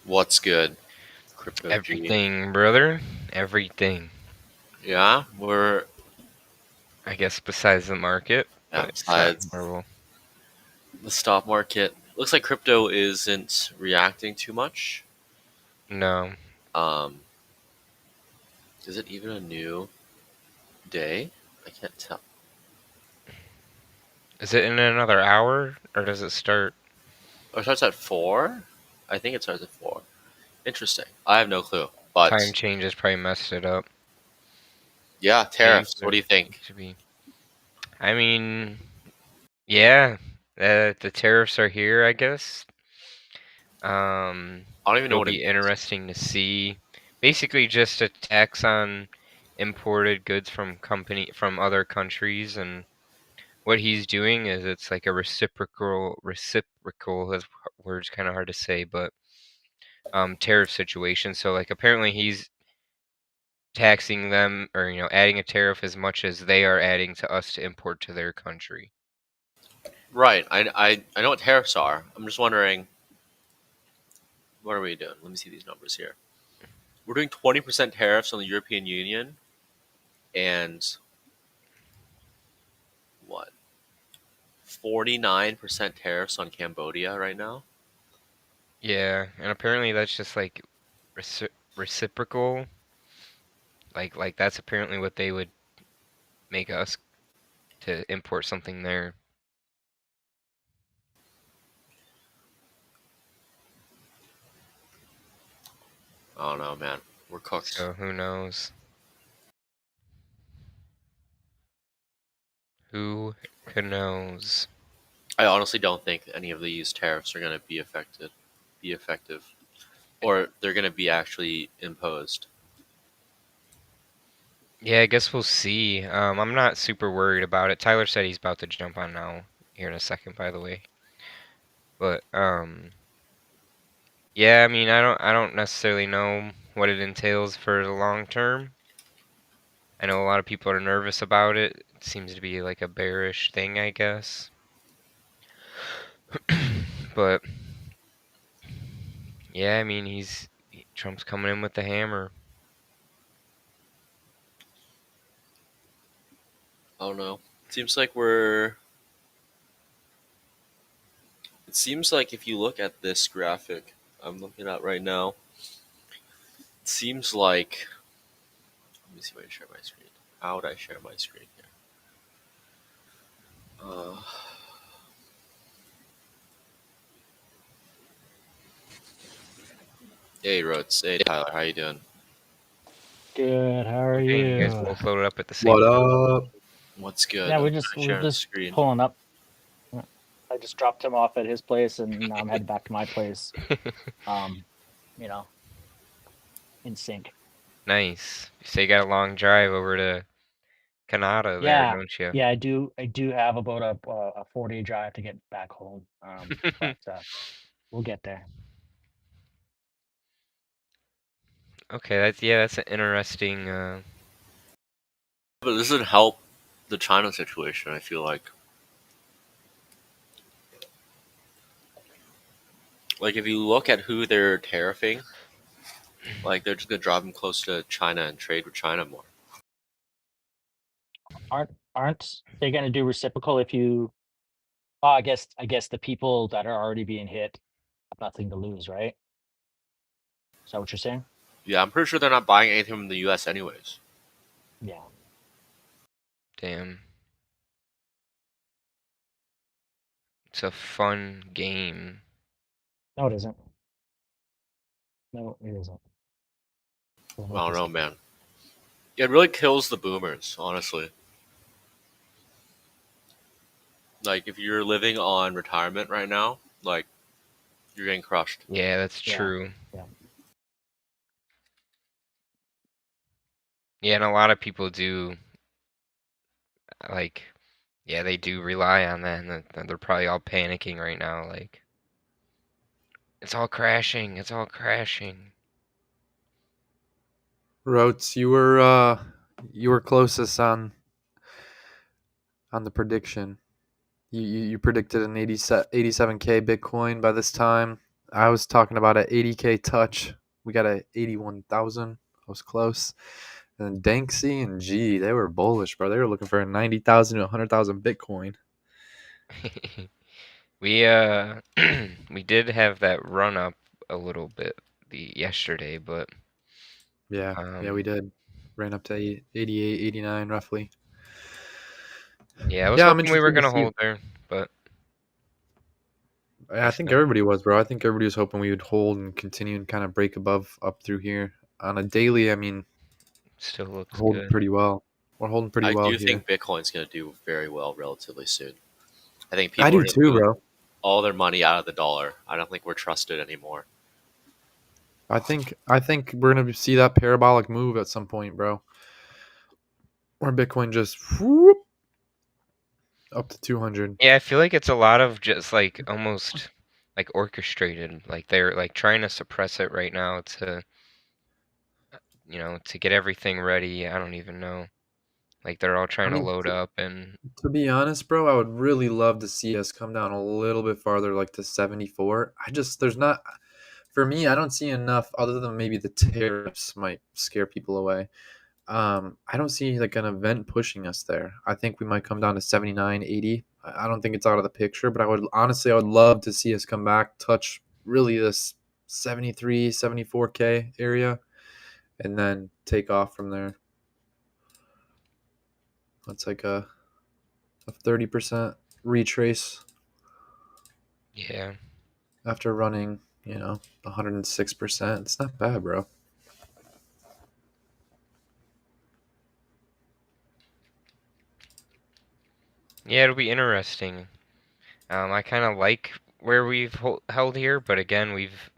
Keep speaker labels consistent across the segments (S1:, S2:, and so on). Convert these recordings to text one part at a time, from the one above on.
S1: What's good, Crypto G?
S2: Everything, brother. Everything.
S1: Yeah, we're
S2: I guess besides the market,
S1: yeah.
S2: but it's not
S1: Besides
S2: horrible.
S1: the stock market, looks like crypto isn't reacting too much.
S2: No.
S1: Um, is it even a new day? I can't tell.
S2: Is it in another hour or does it start?
S1: Oh, it starts at 4. I think it starts at 4. Interesting. I have no clue.
S2: Time
S1: But
S2: changes probably messed it up.
S1: yeah,
S2: It
S1: tariffs. What do you think?
S2: used to be. I mean, yeah. The tariffs are here, I guess.
S1: I don't even know
S2: It'll
S1: what it
S2: be
S1: means.
S2: interesting to see. Basically, just a tax on imported goods from other countries, and what he's doing is it's like a reciprocal. That word's kind of hard to say, but tariff situation. So like apparently he's taxing them, or adding a tariff as much as they are adding to us to import to their country.
S1: Right. I know what tariffs are. I'm just wondering, what are we doing? Let me see these numbers here. We're doing 20% tariffs on the European Union and what? 49% tariffs on Cambodia right now.
S2: Yeah, and apparently that's just like reciprocal. Like that's apparently what they would make us to import something there.
S1: I don't know, man. We're cooked.
S2: So who knows? Who knows?
S1: I honestly don't think any of these tariffs are going to be effective, or they're going to be actually imposed.
S2: Yeah, I guess we'll see. I'm not super worried about it. Tyler said he's about to jump on now here in a second, by the way. But yeah, I mean, I don't necessarily know what it entails for the long term. I know a lot of people are nervous about it. It seems to be like a bearish thing, I guess. But yeah, I mean, Trump's coming in with the hammer.
S1: I don't know. Seems like we're. It seems like if you look at this graphic I'm looking at right now, it seems like. Let me see if I can share my screen. How would I share my screen here? Uh, hey, Rhodes. Hey, Tyler. How you doing?
S3: Good. How are
S2: Okay, you guys
S3: you?
S2: both loaded up at the same
S4: What
S2: time.
S4: up?
S1: What's good?
S3: Yeah,
S1: I'm
S3: we're
S1: sharing the
S3: just
S1: screen.
S3: pulling up. I just dropped him off at his place, and now I'm heading back to my place. Um, you know, in sync.
S2: Nice. So you got a long drive over to Canada there,
S3: Yeah,
S2: don't you?
S3: yeah. I do have about a 4-day drive to get back home. But we'll get there.
S2: Okay, that's an interesting.
S1: But this doesn't help the China situation, I feel like. Like, if you look at who they're tariffing, like, they're just going to drive them close to China and trade with China more.
S3: Aren't they going to do reciprocal if you? Oh, I guess the people that are already being hit have nothing to lose, right? Is that what you're saying?
S1: Yeah, I'm pretty sure they're not buying anything from the US anyways.
S3: Yeah.
S2: Damn, it's a fun game.
S3: No, it isn't. No, it isn't. Doesn't
S1: I
S3: work
S1: don't
S3: this
S1: know,
S3: way.
S1: man. It really kills the boomers, honestly. Like, if you're living on retirement right now, like, you're getting crushed.
S2: Yeah, that's
S3: Yeah.
S2: true.
S3: Yeah.
S2: Yeah, and a lot of people do like. Yeah, they do rely on that, and they're probably all panicking right now. Like, it's all crashing. It's all crashing.
S4: Rotes, you were closest on the prediction. You predicted an 87K Bitcoin by this time. I was talking about an 80K touch. We got a 81,000. I was close. And Danksy and G, they were bullish, bro. They were looking for a 90,000 to 100,000 Bitcoin.
S2: We we did have that run up a little bit yesterday, but
S4: Yeah, we did. Ran up to 88, 89 roughly.
S2: yeah, I was
S4: Yeah, I'm
S2: hoping we were
S4: interested to
S2: gonna
S4: see.
S2: hold there, but
S4: I think everybody was, bro. I think everybody was hoping we would hold and continue and kind of break above up through here. On a daily, I mean,
S2: still
S4: we're
S2: looks
S4: holding
S2: good.
S4: pretty well. We're holding pretty
S1: I
S4: well
S1: do
S4: here.
S1: think Bitcoin's going to do very well relatively soon. I think
S4: I
S1: people are
S4: do
S1: going to
S4: too,
S1: move
S4: bro.
S1: all their money out of the dollar. I don't think we're trusted anymore.
S4: I think we're gonna see that parabolic move at some point, bro. Where Bitcoin just whoop, up to 200.
S2: Yeah, I feel like it's a lot of just like almost like orchestrated. Like they're like trying to suppress it right now to get everything ready. I don't even know. Like they're all
S4: I
S2: trying to
S4: mean,
S2: load up and
S4: to be honest, bro, I would really love to see us come down a little bit farther, like to 74. There's not, for me, I don't see enough other than maybe the tariffs might scare people away. I don't see like an event pushing us there. I think we might come down to 79, 80. I don't think it's out of the picture, but I would love to see us come back, touch really this 73, 74K area, and then take off from there. That's like a 30% retrace
S2: yeah.
S4: after running, 106%. It's not bad, bro.
S2: Yeah, it'll be interesting. I kind of like where we've held here, but again, we've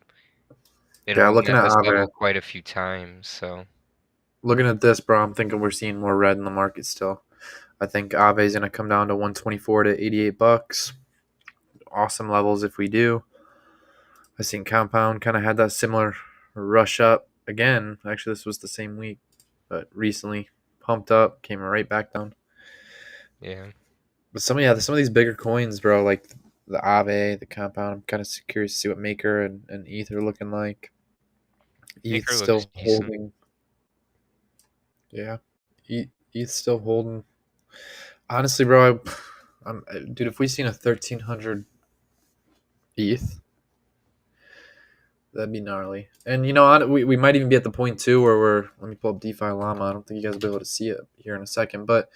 S2: been
S4: Yeah,
S2: holding
S4: looking
S2: at
S4: at
S2: this
S4: Aave,
S2: level quite a few times, so
S4: looking at this, bro, I'm thinking we're seeing more red in the market still. I think Aave's gonna come down to 124 to 88 bucks. Awesome levels if we do. I seen Compound kind of had that similar rush up again. Actually, this was the same week, but recently pumped up, came right back down.
S2: yeah.
S4: But some of these bigger coins, bro, like the Aave, the Compound. I'm kind of curious to see what Maker and ETH are looking like. ETH
S2: Maker looks
S4: still
S2: decent.
S4: holding. Yeah, ETH still holding. Honestly, bro, dude, if we seen a 1300 ETH, that'd be gnarly. And we might even be at the point too where we're. Let me pull up DeFi Llama. I don't think you guys will be able to see it here in a second, but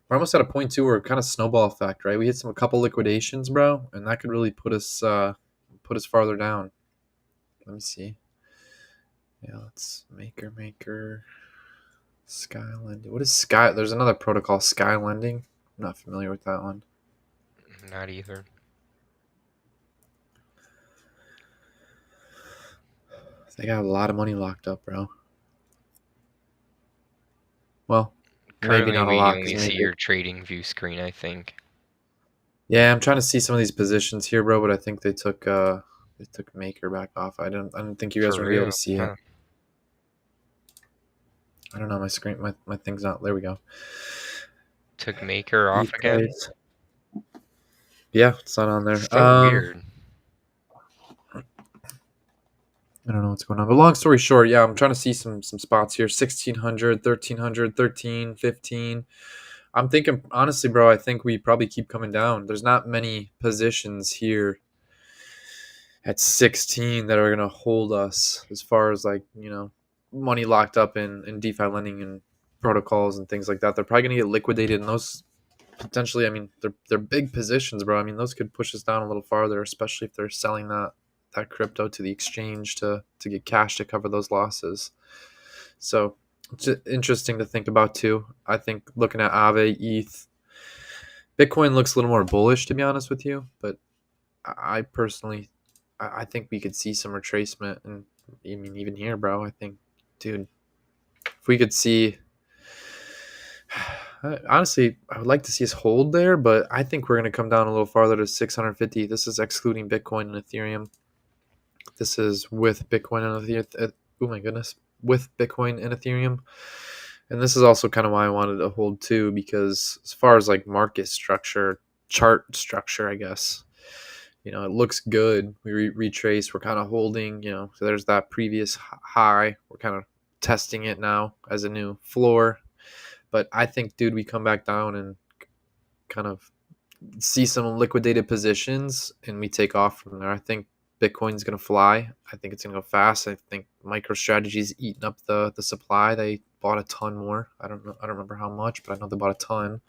S4: we're almost at a point too where kind of snowball effect, right? We hit a couple liquidations, bro, and that could really put us farther down. Let me see. Yeah, let's maker sky lending. What is sky? There's another protocol, sky lending. I'm not familiar with that one.
S2: Not either.
S4: They got a lot of money locked up, bro. Well, maybe
S2: Currently,
S4: not a
S2: we
S4: lot because
S2: only see
S4: maybe.
S2: your trading view screen, I think.
S4: Yeah, I'm trying to see some of these positions here, bro, but I think they took Maker back off. I don't think you guys
S2: For
S4: are gonna be able
S2: real,
S4: to see it.
S2: huh?
S4: I don't know, my screen my thing's not there we go.
S2: Took Maker off
S4: ETH
S2: again?
S4: price. Yeah, it's not on there.
S2: So weird.
S4: I don't know what's going on. But long story short, yeah, I'm trying to see some spots here. 1600, 1300, 13, 15. I'm thinking honestly, bro, I think we probably keep coming down. There's not many positions here at 16 that are going to hold us as far as like, money locked up in DeFi lending and protocols and things like that. They're probably going to get liquidated and those potentially, I mean, they're big positions, bro. I mean, those could push us down a little farther, especially if they're selling that crypto to the exchange to get cash to cover those losses. So it's interesting to think about too. I think looking at Aave, ETH, Bitcoin looks a little more bullish to be honest with you, but I personally, I think we could see some retracement, and I mean even here, bro. I think, dude, if we could see, honestly, I would like to see us hold there, but I think we're going to come down a little farther to 650. This is excluding Bitcoin and Ethereum. This is with Bitcoin and Ethereum. Oh my goodness, with Bitcoin and Ethereum. And this is also kind of why I wanted to hold too, because as far as like market structure, chart structure, I guess, It looks good. We retrace. We're kind of holding. So there's that previous high. We're kind of testing it now as a new floor. But I think, dude, we come back down and kind of see some liquidated positions and we take off from there. I think Bitcoin's going to fly. I think it's going to go fast. I think MicroStrategy's eating up the supply. They bought a ton more. I don't know. I don't remember how much, but I know they bought a ton.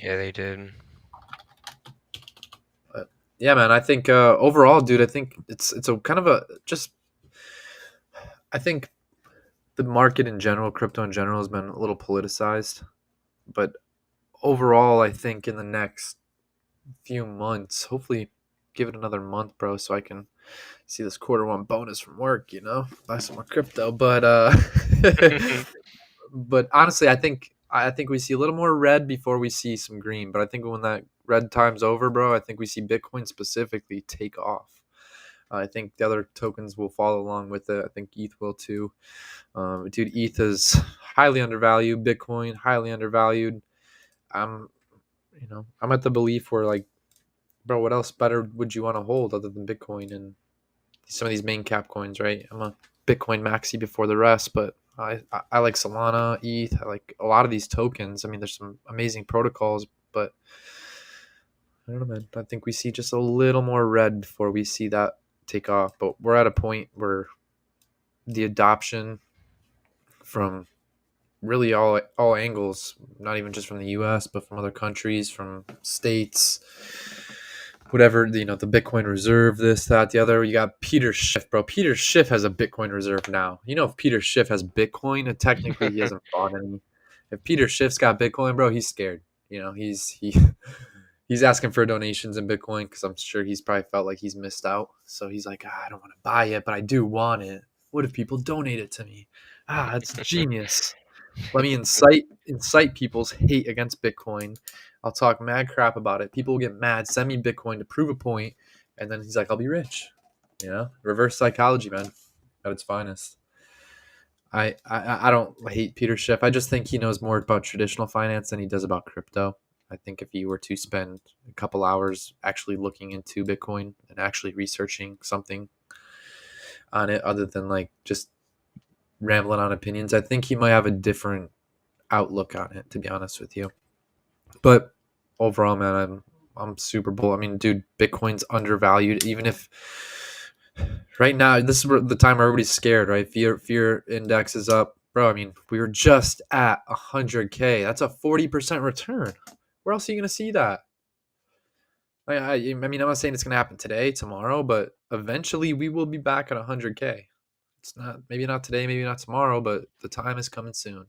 S2: Yeah, they did.
S4: But yeah, man, I think overall, dude, I think it's a kind of a just. I think the market in general, crypto in general, has been a little politicized, but overall, I think in the next few months, hopefully, give it another month, bro, so I can see this quarter one bonus from work, buy some more crypto. But but honestly, I think we see a little more red before we see some green. But I think when that red time's over, bro, I think we see Bitcoin specifically take off. I think the other tokens will follow along with it. I think ETH will too. Dude, ETH is highly undervalued. Bitcoin highly undervalued. I'm, I'm at the belief where like, bro, what else better would you want to hold other than Bitcoin and some of these main cap coins, right? I'm a Bitcoin maxi before the rest, but I like Solana, ETH. I like a lot of these tokens. I mean, there's some amazing protocols, but I don't know, man. I think we see just a little more red before we see that take off. But we're at a point where the adoption from really all angles, not even just from the U.S., but from other countries, from states, whatever, the Bitcoin reserve, this, that, the other. You got Peter Schiff, bro. Peter Schiff has a Bitcoin reserve now. If Peter Schiff has Bitcoin, technically he hasn't bought any. If Peter Schiff's got Bitcoin, bro, he's scared. He's asking for donations in Bitcoin because I'm sure he's probably felt like he's missed out. So he's like, I don't want to buy it, but I do want it. What if people donate it to me? It's genius. Let me incite people's hate against Bitcoin. I'll talk mad crap about it. People will get mad. Send me Bitcoin to prove a point, and then he's like, "I'll be rich." Reverse psychology, man, at its finest. I don't hate Peter Schiff. I just think he knows more about traditional finance than he does about crypto. I think if he were to spend a couple hours actually looking into Bitcoin and actually researching something on it, other than like just rambling on opinions, I think he might have a different outlook on it, to be honest with you. But overall, man, I'm super bull. I mean, dude, Bitcoin's undervalued. Even if right now this is the time where everybody's scared, right? Fear index is up, bro. I mean, we were just at 100K. That's a 40% return. Where else are you gonna see that? I mean, I'm not saying it's gonna happen today, tomorrow, but eventually we will be back at 100K. It's not maybe not today, maybe not tomorrow, but the time is coming soon.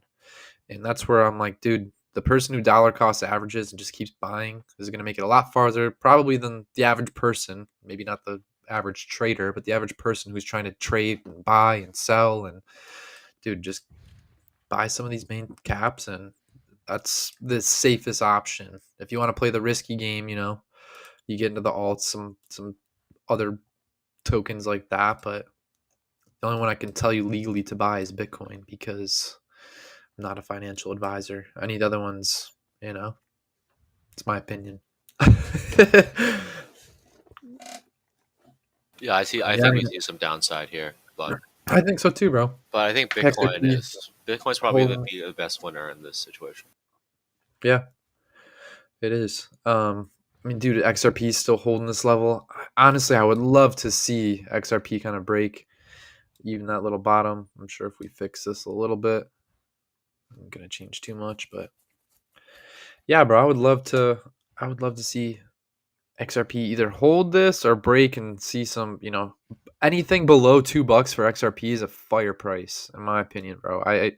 S4: And that's where I'm like, dude, the person who dollar cost averages and just keeps buying is going to make it a lot farther, probably than the average person. Maybe not the average trader, but the average person who's trying to trade and buy and sell. And dude, just buy some of these main caps, and that's the safest option. If you want to play the risky game, you get into the alts, some other tokens like that. But the only one I can tell you legally to buy is Bitcoin because I'm not a financial advisor. Any of the other ones, it's my opinion.
S1: Yeah, I see. I
S4: Yeah, I
S1: think we
S4: mean,
S1: see some downside here,
S4: I think so too, bro.
S1: but I think
S4: XRP
S1: Bitcoin's probably
S4: holding.
S1: the best winner in this situation.
S4: Yeah, it is. I mean, dude, XRP is still holding this level. Honestly, I would love to see XRP kind of break even that little bottom. I'm sure if we fix this a little bit, I'm gonna change too much, but yeah, bro, I would love to. I would love to see XRP either hold this or break and see some, anything below $2 for XRP is a fire price, in my opinion, bro. It'd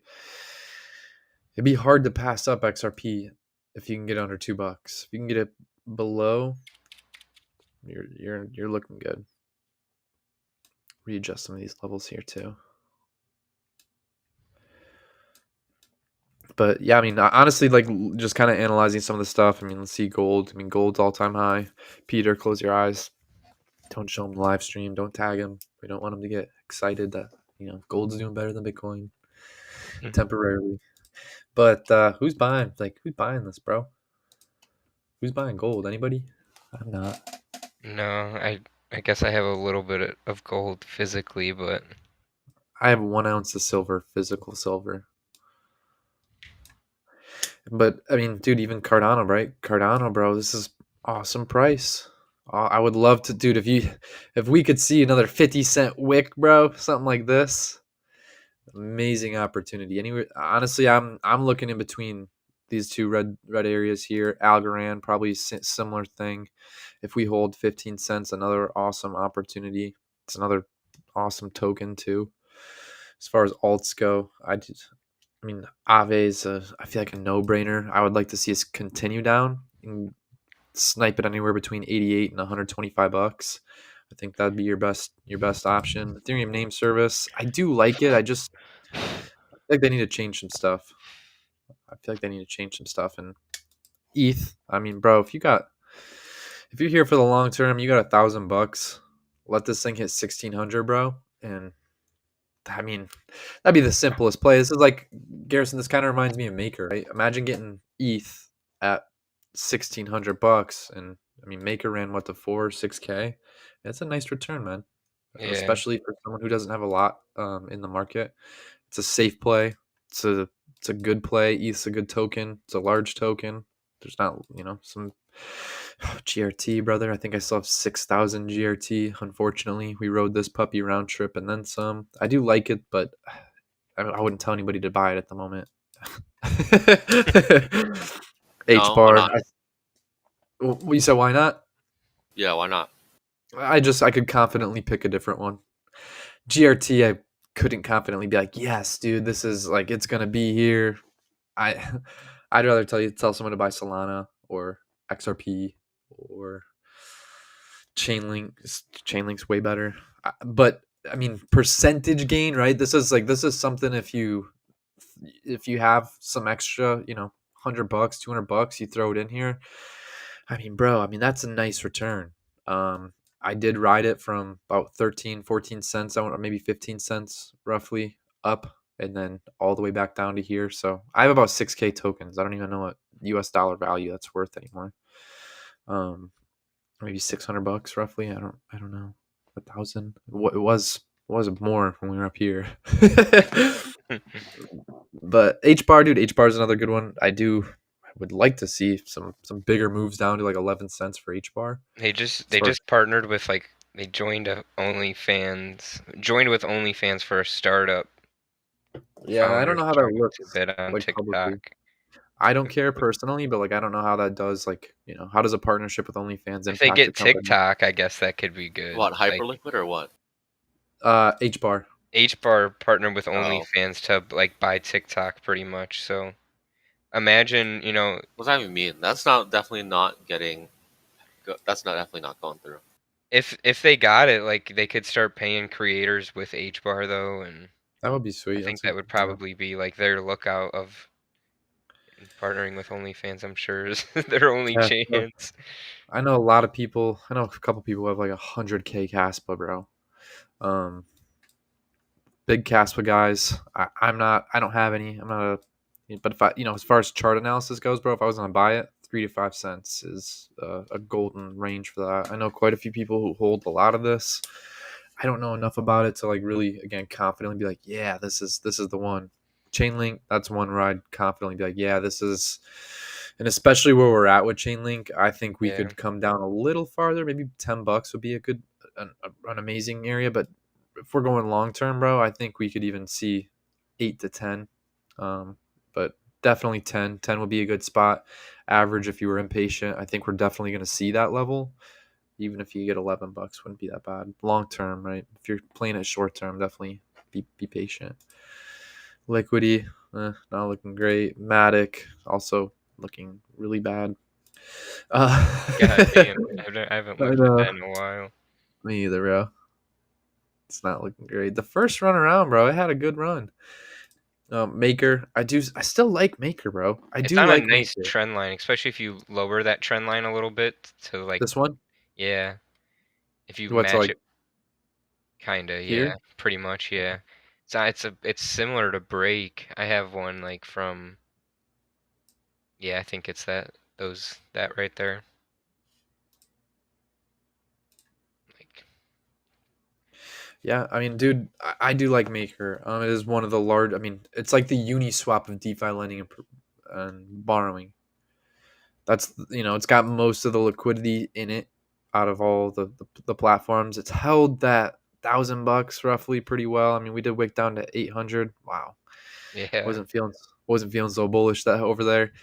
S4: be hard to pass up XRP if you can get under $2. If you can get it below, you're looking good. Readjust some of these levels here too. But yeah, I mean, honestly, like just kind of analyzing some of the stuff. I mean, let's see gold. I mean, gold's all time high. Peter, close your eyes. Don't show him the live stream. Don't tag him. We don't want him to get excited that gold's doing better than Bitcoin temporarily. But who's buying? Like, who's buying this, bro? Who's buying gold? Anybody? I'm not.
S2: No, I guess I have a little bit of gold physically, but
S4: I have 1 ounce of silver, physical silver. But I mean, dude, even Cardano, right? Cardano, bro, this is awesome price. I would love to, dude. If we could see another 50 cent wick, bro, something like this, amazing opportunity. Anyway, honestly, I'm looking in between these two red areas here. Algorand, probably similar thing. If we hold 15 cents, another awesome opportunity. It's another awesome token too. As far as alts go, I mean, Ave's, I feel like a no-brainer. I would like to see us continue down and snipe it anywhere between 88 and 125 bucks. I think that'd be your best option. Ethereum name service, I do like it. I feel like they need to change some stuff. And ETH. I mean, bro, if you're here for the long term, you got $1,000. Let this thing hit 1,600, bro, and I mean, that'd be the simplest play. This is like Garrison. This kind of reminds me of Maker, right? Imagine getting ETH at 1,600 bucks, and I mean, Maker ran what, to 6K. That's a nice return, man.
S2: yeah.
S4: Especially for someone who doesn't have a lot in the market. It's a safe play. It's a good play. ETH's a good token. It's a large token. There's not, some GRT, brother. I think I still have 6,000 GRT. Unfortunately, we rode this puppy round trip and then some. I do like it, but I wouldn't tell anybody to buy it at the moment. H
S1: No, why
S4: bar.
S1: not?
S4: You said why not?
S1: Yeah, why not?
S4: I could confidently pick a different one. GRT, I couldn't confidently be like, yes, dude, this is like it's gonna be here. I I'd rather tell someone to buy Solana or XRP or Chainlink. Chainlink's way better. But I mean, percentage gain, right? This is something if you have some extra, $100, $200, you throw it in here. I mean, bro, I mean that's a nice return. Um, I did ride it from about 13, 14 cents, I want maybe 15 cents roughly up, and then all the way back down to here. So I have about 6K tokens. I don't even know what US dollar value that's worth anymore. Um, maybe 600 bucks roughly. I don't know. 1,000. What it was more when we were up here. But H bar, dude, H bar is another good one. I would like to see some bigger moves down to like 11 cents for H bar. As
S2: They
S4: far as,
S2: just partnered with like they joined with OnlyFans for a startup.
S4: yeah, I don't
S2: Founders
S4: know how that
S2: trying to
S4: looks
S2: bid on
S4: like
S2: TikTok.
S4: publicly. I don't care personally, but like I don't know how that does, like, how does a partnership with OnlyFans
S2: If they
S4: impact a
S2: get
S4: company?
S2: TikTok, I guess that could be good.
S1: What,
S2: Like
S1: Hyperliquid or what?
S4: H bar.
S2: HBar partnered with
S1: Oh,
S2: OnlyFans to like buy TikTok pretty much. So imagine,
S1: what does that even mean? That's not definitely not getting. That's not definitely not going through.
S2: if they got it, like they could start paying creators with HBar though, and
S4: That would be
S2: I
S4: sweet.
S2: think
S4: That's
S2: that would
S4: yeah.
S2: probably be like their lookout of partnering with OnlyFans. I'm sure is their only
S4: Yeah, sure.
S2: chance.
S4: I know a lot of people. I know a couple people who have like 100K Caspa, bro. Um, Big Caspa guys. I'm not. I don't have any. I'm not a. But if I, as far as chart analysis goes, bro, if I was gonna buy it, 3 to 5 cents is a golden range for that. I know quite a few people who hold a lot of this. I don't know enough about it to like really, again, confidently be like, yeah, this is the one. Chainlink, that's one where I'd confidently be like, yeah, this is, and especially where we're at with Chainlink, I think we
S2: Yeah.
S4: could come down a little farther. Maybe $10 would be an amazing area. But if we're going long term, bro, I think we could even see 8 to 10. But definitely 10. 10 would be a good spot. Average if you were impatient. I think we're definitely going to see that level. Even if you get $11, wouldn't be that bad. Long term, right? If you're playing it short term, definitely be patient. Liquidity, not looking great. Matic, also looking really bad.
S2: God
S4: I
S2: damn. I haven't looked at
S4: know.
S2: that in a while.
S4: Me either, bro. It's not looking great. The first run around, bro, it had a good run. Maker, I still like Maker, bro. I
S2: It's
S4: do
S2: on a
S4: like
S2: nice
S4: Maker.
S2: trend line, especially if you lower that trend line a little bit to like,
S4: This one,
S2: yeah, if you
S4: what's
S2: match
S4: like
S2: it, kinda, yeah,
S4: here?
S2: pretty much, yeah. It's similar to Break. I have one like from, yeah, I think it's that right there.
S4: Yeah, I mean, dude, I do like Maker. It is one of the large. I mean, it's like the Uniswap of DeFi lending and borrowing. That's it's got most of the liquidity in it out of all the platforms. It's held that $1,000 roughly pretty well. I mean, we did wick down to 800. Wow,
S2: Yeah.
S4: wasn't feeling so bullish that over there.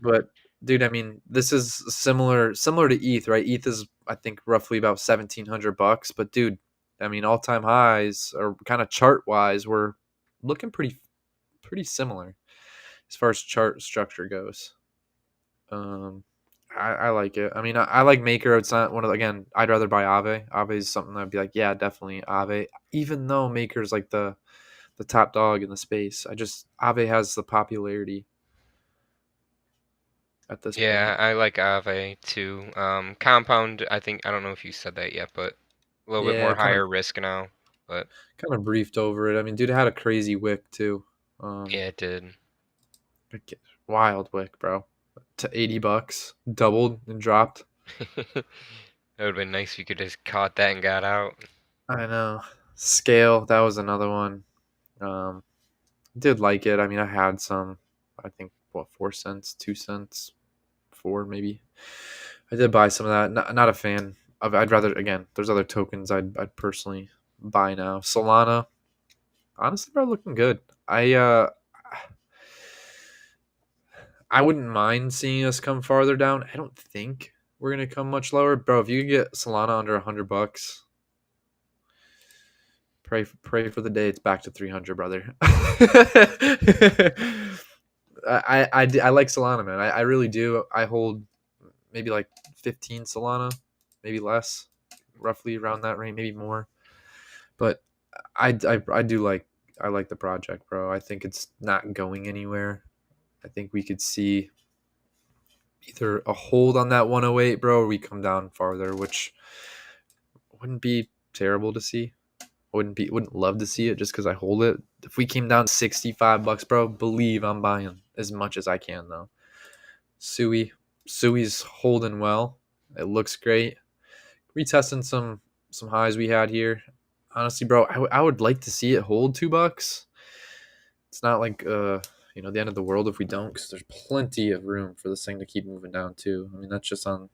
S4: But dude, I mean, this is similar to ETH, right? ETH is I think roughly about $1,700. But dude, I mean, all time highs or kind of chart wise, we're looking pretty similar as far as chart structure goes. Um, I like it. I mean, I like Maker. It's not one of again. I'd rather buy Aave. Aave is something I'd be like, yeah, definitely Aave. Even though Maker's like the top dog in the space, I just Aave has the popularity at this
S2: Yeah,
S4: point.
S2: I like Aave too. Compound, I think I don't know if you said that yet, but a little bit
S4: Yeah,
S2: more
S4: kind of
S2: higher risk now. But
S4: briefed over it. I mean, dude, it had a crazy wick too. Um,
S2: yeah, it did.
S4: wild wick, bro. To $80, doubled and dropped.
S2: That would have been nice if you could just caught that and got out.
S4: I know. Scale, that was another one. Um, did like it. I mean, I had some. I think what 4 cents, 2 cents, four maybe. I did buy some of that. Not a fan of. I'd rather again. There's other tokens I'd personally buy now. Solana, honestly, bro, looking good. I wouldn't mind seeing us come farther down. I don't think we're gonna come much lower, bro. If you could get Solana under $100, pray for the day it's back to 300, brother. I like Solana, man. I really do. I hold maybe like 15 Solana, maybe less, roughly around that range, maybe more. But I do I like the project, bro. I think it's not going anywhere. I think we could see either a hold on that 108, bro, or we come down farther, which wouldn't be terrible to see. Wouldn't love to see it just because I hold it. If we came down $65, bro, believe I'm buying as much as I can though. Sui, Sui's holding well. It looks great. Retesting some highs we had here. Honestly, bro, I would like to see it hold $2. It's not like the end of the world if we don't, because there's plenty of room for this thing to keep moving down too. I mean, that's just on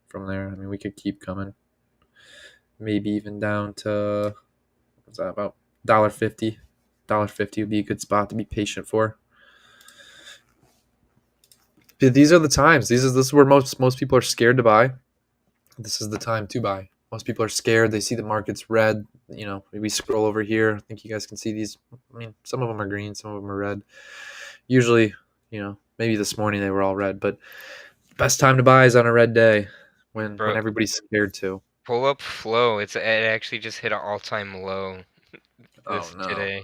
S4: from there. I mean, we could keep coming, maybe even down to what's that about $1.50. $1.50 would be a good spot to be patient for. But these are the times. This is where most people are scared to buy. This is the time to buy. Most people are scared. They see the market's red. We scroll over here. I think you guys can see these. I mean, some of them are green, some of them are red. Usually, maybe this morning they were all red, but best time to buy is on a red day when
S2: Bro,
S4: everybody's scared to.
S2: pull up flow. It actually just hit an all-time low
S4: Oh
S2: this
S4: no,
S2: today.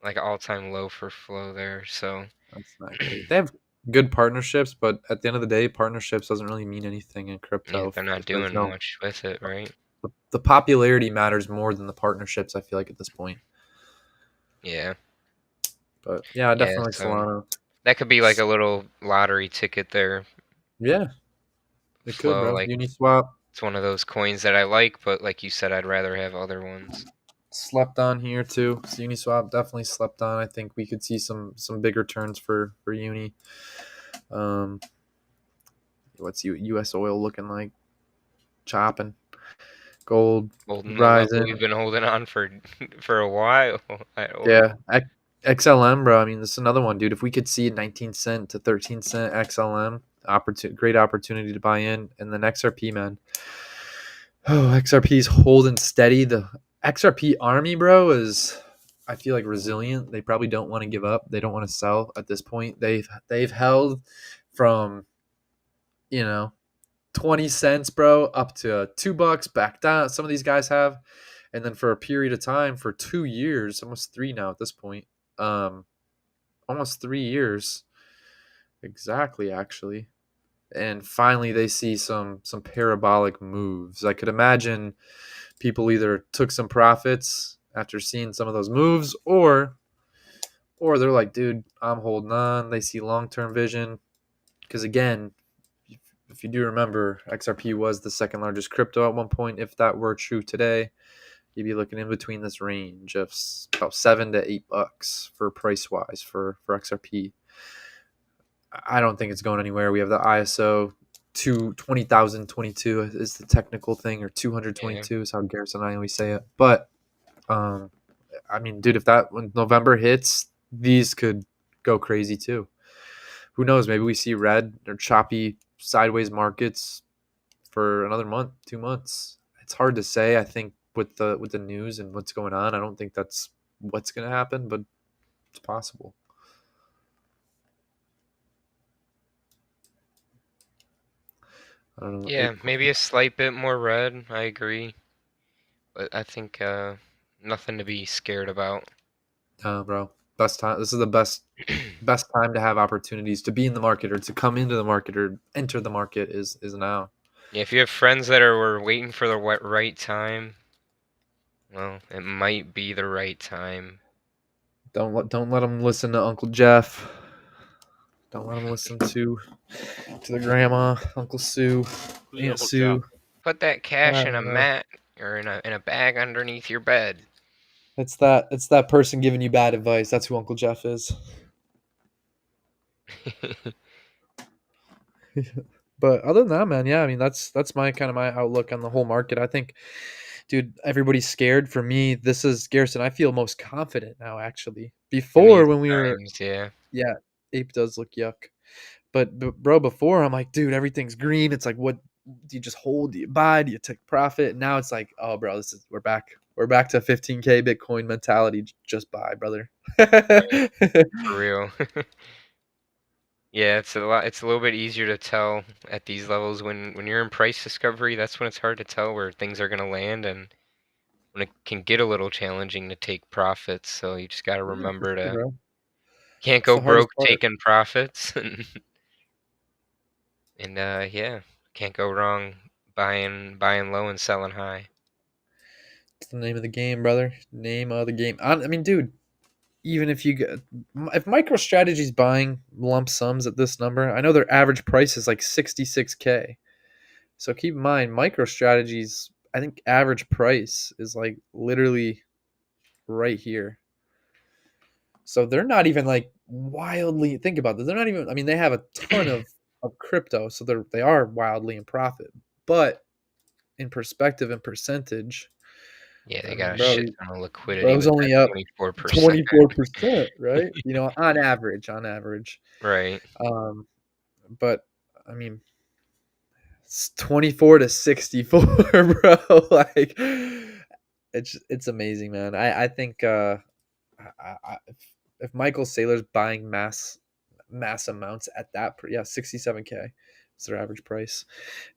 S2: Like an all-time low for flow there. So
S4: that's not great. They have good partnerships, but at the end of the day, partnerships doesn't really mean anything in
S2: yeah,
S4: crypto
S2: they're not
S4: if there's
S2: doing
S4: no
S2: much with it, right?
S4: the popularity matters more than the partnerships. I feel like at this point,
S2: Yeah.
S4: but yeah, I
S2: Yeah,
S4: definitely like
S2: so
S4: Solana.
S2: that could be like a little lottery ticket there.
S4: Yeah, it could,
S2: Flow,
S4: bro.
S2: like
S4: Uniswap
S2: it's one of those coins that I like, but like you said, I'd rather have other ones.
S4: slept on here too. So Uniswap definitely slept on. I think we could see some big returns for Uni. Um, what's U.S. oil looking like? Chopping. Gold
S2: Holding the level
S4: rising.
S2: we've been holding on for for a while at
S4: Yeah.
S2: oil.
S4: XLM, bro. I mean, this is another one, dude. If we could see a 19 cent to 13 cent XLM, great opportunity to buy in. And then XRP, man. Oh, XRP's holding steady. The XRP army, bro, is I feel like resilient. They probably don't want to give up. They don't want to sell at this point. They've held from you know 20 cents, bro, up to $2 back down. Some of these guys have, and then for a period of time, for 2 years, almost three now at this point, um, almost 3 years exactly, actually. And finally, they see some parabolic moves. I could imagine people either took some profits after seeing some of those moves, or they're like, dude, I'm holding on. They see long term vision because again, if you do remember, XRP was the second largest crypto at one point. If that were true today, you'd be looking in between this range of about $7 to $8 for price wise for XRP. I don't think it's going anywhere. We have the ISO 20,022 is the technical thing, or
S2: Yeah.
S4: 222 is how Garrison and I always say it. But um, I mean, dude, if that when November hits, these could go crazy too. Who knows? Maybe we see red or choppy sideways markets for another month, 2 months. It's hard to say. I think with the news and what's going on, I don't think that's what's going to happen, but it's possible. I don't know.
S2: Yeah, maybe a slight bit more red. I agree, but I think nothing to be scared about.
S4: Bro, best time. This is the best time to have opportunities to be in the market or to come into the market or enter the market is now.
S2: Yeah, if you have friends that were waiting for the right time, well, it might be the right time.
S4: Don't let them listen to Uncle Jeff. Don't let them listen to the grandma, Uncle Sue,
S1: Who's
S4: Aunt
S1: Uncle Jeff?
S4: Sue.
S2: Put that
S4: I
S2: cash in a
S4: don't know.
S2: mat or in a bag underneath your bed.
S4: It's that person giving you bad advice. That's who Uncle Jeff is. But other than that, man, yeah, I mean that's my kind of my outlook on the whole market. I think, dude, everybody's scared. For me, this is Garrison. I feel most confident now, actually.
S2: In these
S4: Before, when we were,
S2: times, yeah.
S4: yeah, ape does look yuck. But bro, before I'm like, dude, everything's green. It's like, what do you just hold? Do you buy? Do you take profit? And now it's like, oh, bro, this is we're back. We're back to 15K Bitcoin mentality. Just buy, brother.
S2: For real. Yeah, it's a little bit easier to tell at these levels when you're in price discovery. That's when it's hard to tell where things are going to land, and when it can get a little challenging to take profits. So you just got to
S4: Yeah, for
S2: remember
S4: sure,
S2: to
S4: bro.
S2: can't
S4: It's
S2: go
S4: the hardest
S2: broke
S4: part.
S2: taking profits. And yeah, can't go wrong buying low and selling high.
S4: It's the name of the game, brother. Name of the game. I mean, dude, even if you get if MicroStrategy's buying lump sums at this number, I know their average price is like 66K. So keep in mind, MicroStrategy's I think average price is like literally right here. So they're not even like wildly think about this. They're not even I mean they have a ton of crypto, so they are wildly in profit. But in perspective and percentage,
S2: Yeah,
S4: I
S2: they got
S4: mean,
S2: a
S4: bro,
S2: shit ton of liquidity
S4: bro's
S2: with
S4: only
S2: that
S4: up
S2: 24%.
S4: 24%, right? On average, on average.
S2: Right.
S4: Um, but I mean, it's 24 to 64, bro. Like, it's amazing, man. I think if Michael Saylor's buying mass amounts at that, yeah, 67K is their average price.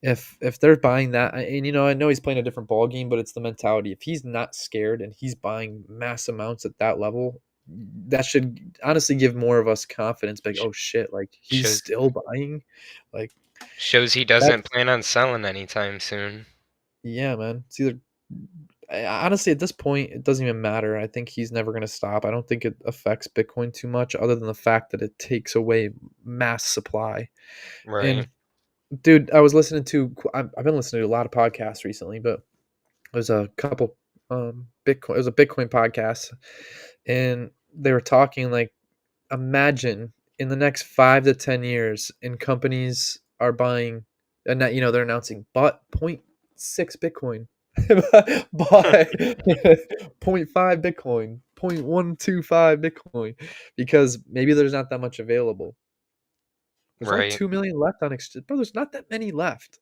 S4: If they're buying that, and I know he's playing a different ball game, but it's the mentality. If he's not scared and he's buying mass amounts at that level, that should honestly give more of us confidence. Like,
S2: Sh-
S4: oh shit, like he's
S2: Shows
S4: still buying, like
S2: shows he doesn't
S4: that's
S2: plan on selling anytime soon.
S4: yeah, man. It's either honestly at this point it doesn't even matter. I think he's never gonna stop. I don't think it affects Bitcoin too much, other than the fact that it takes away mass supply.
S2: Right.
S4: And dude, I was listening to I've been listening to a lot of podcasts recently, but there's a couple Bitcoin. It was a Bitcoin podcast, and they were talking like, imagine in the next 5 to 10 years, and companies are buying, and that they're announcing, bought point 0.6 Bitcoin, buy point 0.5 Bitcoin, 0.125 Bitcoin, because maybe there's not that much available. There's only
S2: Right.
S4: 2 million left on exchange, bro. There's not that many left.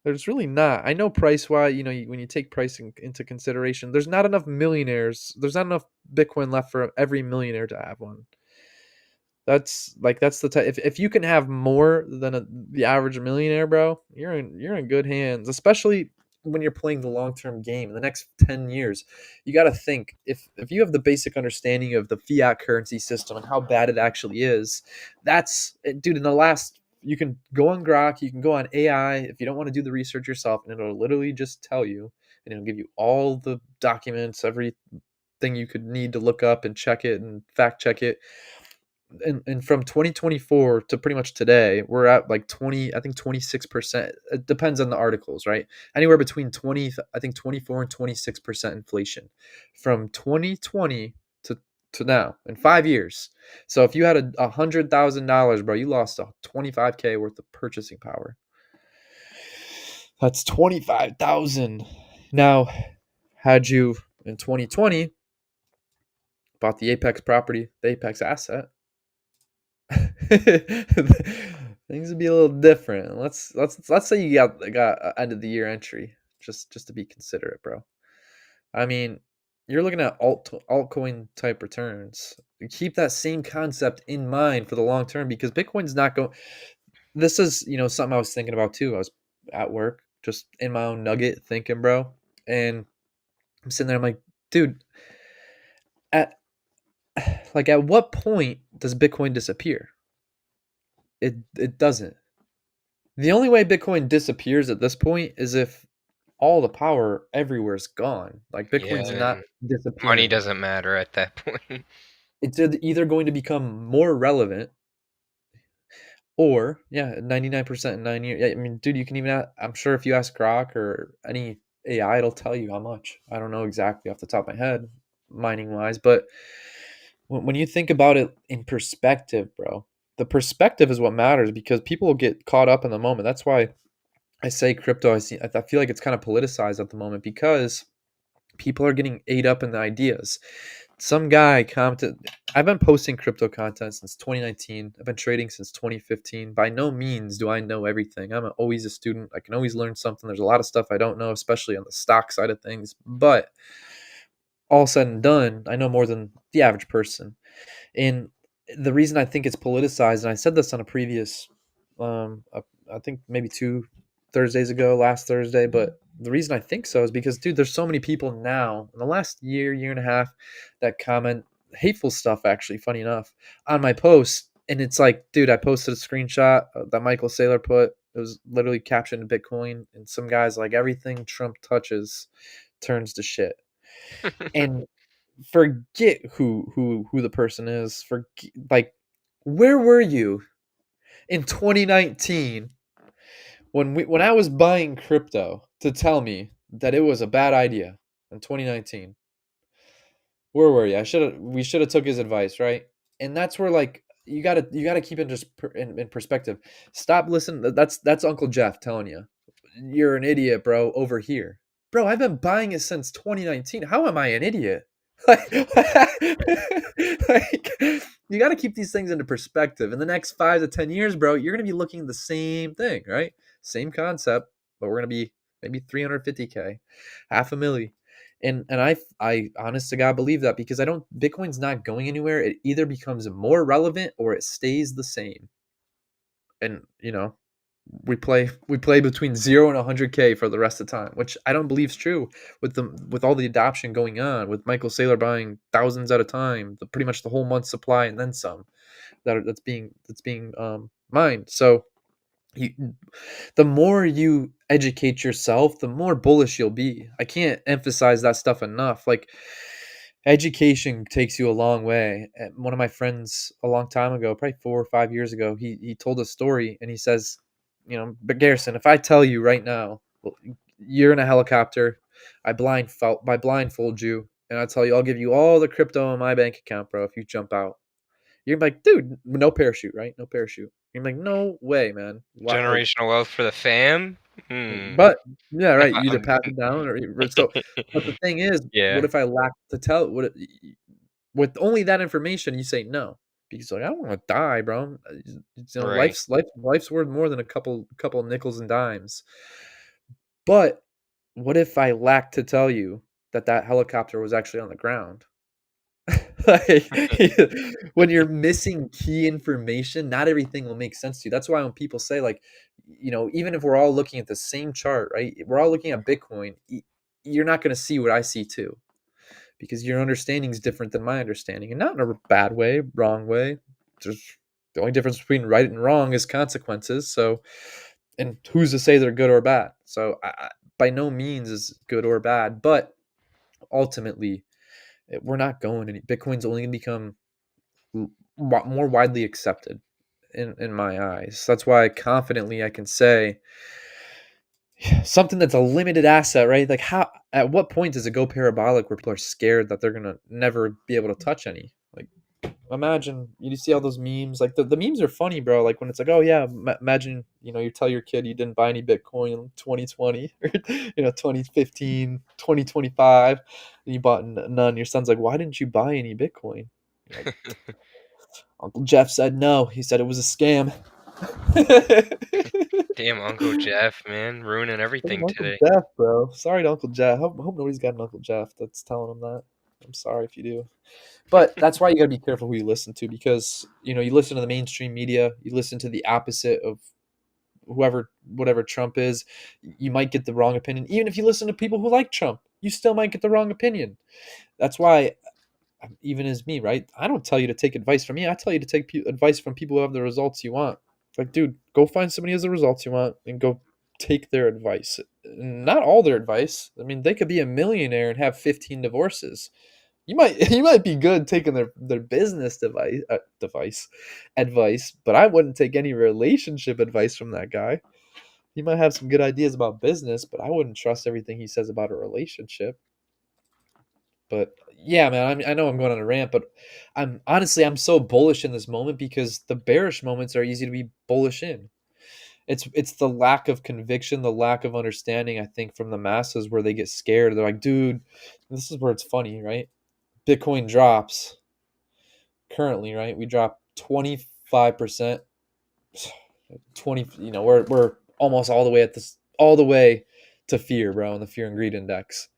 S4: There's really not. I know price wise, when you take pricing into consideration, there's not enough millionaires. There's not enough Bitcoin left for every millionaire to have one. That's the type. If you can have more than the average millionaire, bro, you're in good hands. Especially when you're playing the long term game in the next 10 years. You got to think, if you have the basic understanding of the fiat currency system and how bad it actually is. Dude. In the last, you can go on Grok, you can go on AI if you don't want to do the research yourself, and it'll literally just tell you, and it'll give you all the documents, everything you could need to look up and check it and fact check it. and from 2024 to pretty much today, we're at like 20, I think 26%. It depends on the articles, right? Anywhere between 20, I think 24 and 26% inflation from 2020 to now in 5 years. So if you had $100,000, bro, you lost a 25K worth of purchasing power. That's 25,000. Now, had you in 2020 bought the Apex property, the Apex asset, things would be a little different. Let's say you got a end of the year entry, just to be considerate, bro. I mean, you're looking at altcoin type returns. Keep that same concept in mind for the long term because Bitcoin's not going. This is something I was thinking about too. I was at work, just in my own nugget, thinking, bro, and I'm sitting there. I'm like, dude, at at what point does Bitcoin disappear? It doesn't. The only way Bitcoin disappears at this point is if all the power everywhere is gone. Like
S2: Yeah,
S4: Bitcoin's not
S2: and money
S4: disappearing.
S2: doesn't matter at that point.
S4: It's either going to become more relevant or 99% in 9 years. Yeah, I mean, dude, you can even I'm sure if you ask Grok or any AI, it'll tell you how much. I don't know exactly off the top of my head, mining wise, but when you think about it in perspective, bro, the perspective is what matters because people get caught up in the moment. That's why I say crypto. I feel like it's kind of politicized at the moment because people are getting ate up in the ideas. Some guy commented, I've been posting crypto content since 2019. I've been trading since 2015. By no means do I know everything. I'm always a student. I can always learn something. There's a lot of stuff I don't know, especially on the stock side of things. But all said and done, I know more than the average person. And the reason I think it's politicized, and I said this on a previous, I think maybe 2 Thursdays ago, last Thursday, but the reason I think so is because, dude, there's so many people now in the last year and a half that comment hateful stuff, actually, funny enough, on my post. And it's like, dude, I posted a screenshot that Michael Saylor put. It was literally captioned Bitcoin. And some guy's like, everything Trump touches turns to shit. And forget who the person is. Like, where were you in 2019 when I was buying crypto to tell me that it was a bad idea in 2019? Where were you? We should have took his advice, right? And that's where, like, you gotta keep it just in perspective. Stop listening. That's Uncle Jeff telling you you're an idiot, bro. Over here, bro. I've been buying it since 2019. How am I an idiot? Like, like you got to keep these things into perspective. In the next 5 to 10 years, bro, you're gonna be looking at the same thing, right? Same concept, but we're gonna be maybe 350K, half a milli. And I honest to God believe that because I don't Bitcoin's not going anywhere. It either becomes more relevant or it stays the same. And we play between 0 and 100K for the rest of the time, which I don't believe is true with all the adoption going on, with Michael Saylor buying thousands at a time, pretty much the whole month's supply and then some that's being mined. So you, the more you educate yourself, the more bullish you'll be. I can't emphasize that stuff enough. Like, education takes you a long way. And one of my friends a long time ago, probably 4 or 5 years ago, he told a story and he says, but Garrison, if I tell you right now, well, you're in a helicopter, I blindfold you, and I tell you I'll give you all the crypto in my bank account, bro, if you jump out. You're like, dude, no parachute, right? No parachute. You're like, no way, man. Why? Like,
S2: Generational wealth for the fam? Hmm.
S4: but yeah, right. You either pass it down so. But the thing is, what
S2: Yeah,
S4: if I lack to tell? With only that information, you say no because like I don't want to die, bro.
S2: right.
S4: Life's worth more than a couple nickels and dimes. But what if I lack to tell you that helicopter was actually on the ground? Like, when you're missing key information, not everything will make sense to you. That's why when people say, like, even if we're all looking at the same chart, right? We're all looking at Bitcoin. You're not going to see what I see too, because your understanding is different than my understanding, and not in a bad way, wrong way. Just the only difference between right and wrong is consequences. So, and who's to say they're good or bad? So, by no means is good or bad, but ultimately we're not going any. Bitcoin's only going to become more widely accepted in my eyes. That's why confidently I can say something that's a limited asset, right? Like how at what point does it go parabolic where people are scared that they're gonna never be able to touch any? Like imagine you see all those memes. Like the memes are funny, bro. Like when it's like, oh yeah, imagine you tell your kid you didn't buy any Bitcoin in 2020 or 2015, 2025, and you bought none. Your son's like, why didn't you buy any Bitcoin? You're like, Uncle Jeff said no. He said it was a scam.
S2: Damn, Uncle Jeff, man, ruining everything
S4: Uncle
S2: today.
S4: Jeff, bro. Sorry to Uncle Jeff. Hope nobody's got an Uncle Jeff that's telling him that. I'm sorry if you do. But that's why you gotta be careful who you listen to because you listen to the mainstream media, you listen to the opposite of whatever Trump is, you might get the wrong opinion. Even if you listen to people who like Trump, you still might get the wrong opinion. That's why even as me, right? I don't tell you to take advice from me. I tell you to take advice from people who have the results you want. Like, dude, go find somebody who has the results you want and go take their advice. Not all their advice. I mean, they could be a millionaire and have 15 divorces. You might you might be good taking their business advice, but I wouldn't take any relationship advice from that guy. He might have some good ideas about business, but I wouldn't trust everything he says about a relationship. But yeah, man, I know I'm going on a rant, but I'm so bullish in this moment because the bearish moments are easy to be bullish in. It's the lack of conviction, the lack of understanding, I think, from the masses where they get scared. They're like, dude, this is where it's funny, right? Bitcoin drops currently, right? We drop 25%, 20, we're almost all the way all the way to fear, bro, in the fear and greed index.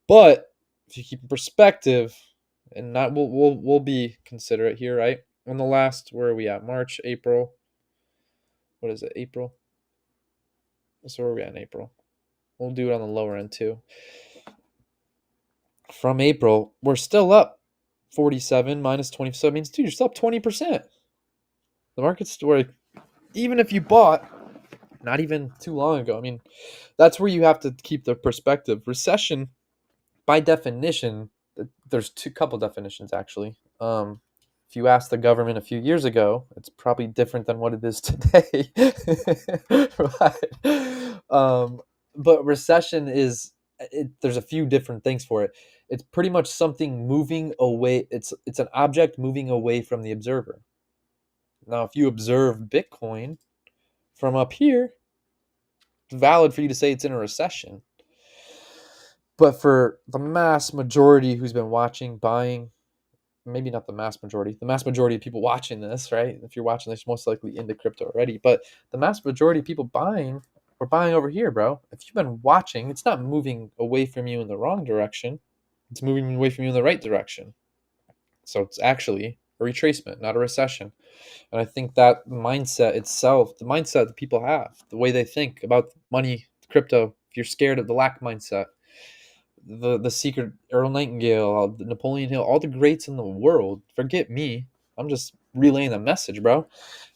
S4: But if you keep in perspective, and not we'll be considerate here, right? On the last, where are we at? March, April. What is it? April. So where are we at in April? We'll do it on the lower end too. From April, we're still up 47 minus 27 means, dude, you're still up 20%. The market's where even if you bought not even too long ago, I mean, that's where you have to keep the perspective. Recession, by definition, there's two couple definitions actually. If you ask the government a few years ago, it's probably different than what it is today. Right? But recession there's a few different things for it. It's pretty much something moving away. It's an object moving away from the observer. Now, if you observe Bitcoin from up here, it's valid for you to say it's in a recession. But for the mass majority who's been watching, buying, maybe not the mass majority of people watching this, right? If you're watching this, you're most likely into crypto already. But the mass majority of people buying, we're buying over here, bro. If you've been watching, it's not moving away from you in the wrong direction. It's moving away from you in the right direction. So it's actually a retracement, not a recession. And I think that mindset itself, the mindset that people have, the way they think about money, crypto, if you're scared of the lack mindset, the secret, Earl Nightingale, Napoleon Hill, all the greats in the world, forget me. I'm just relaying the message, bro.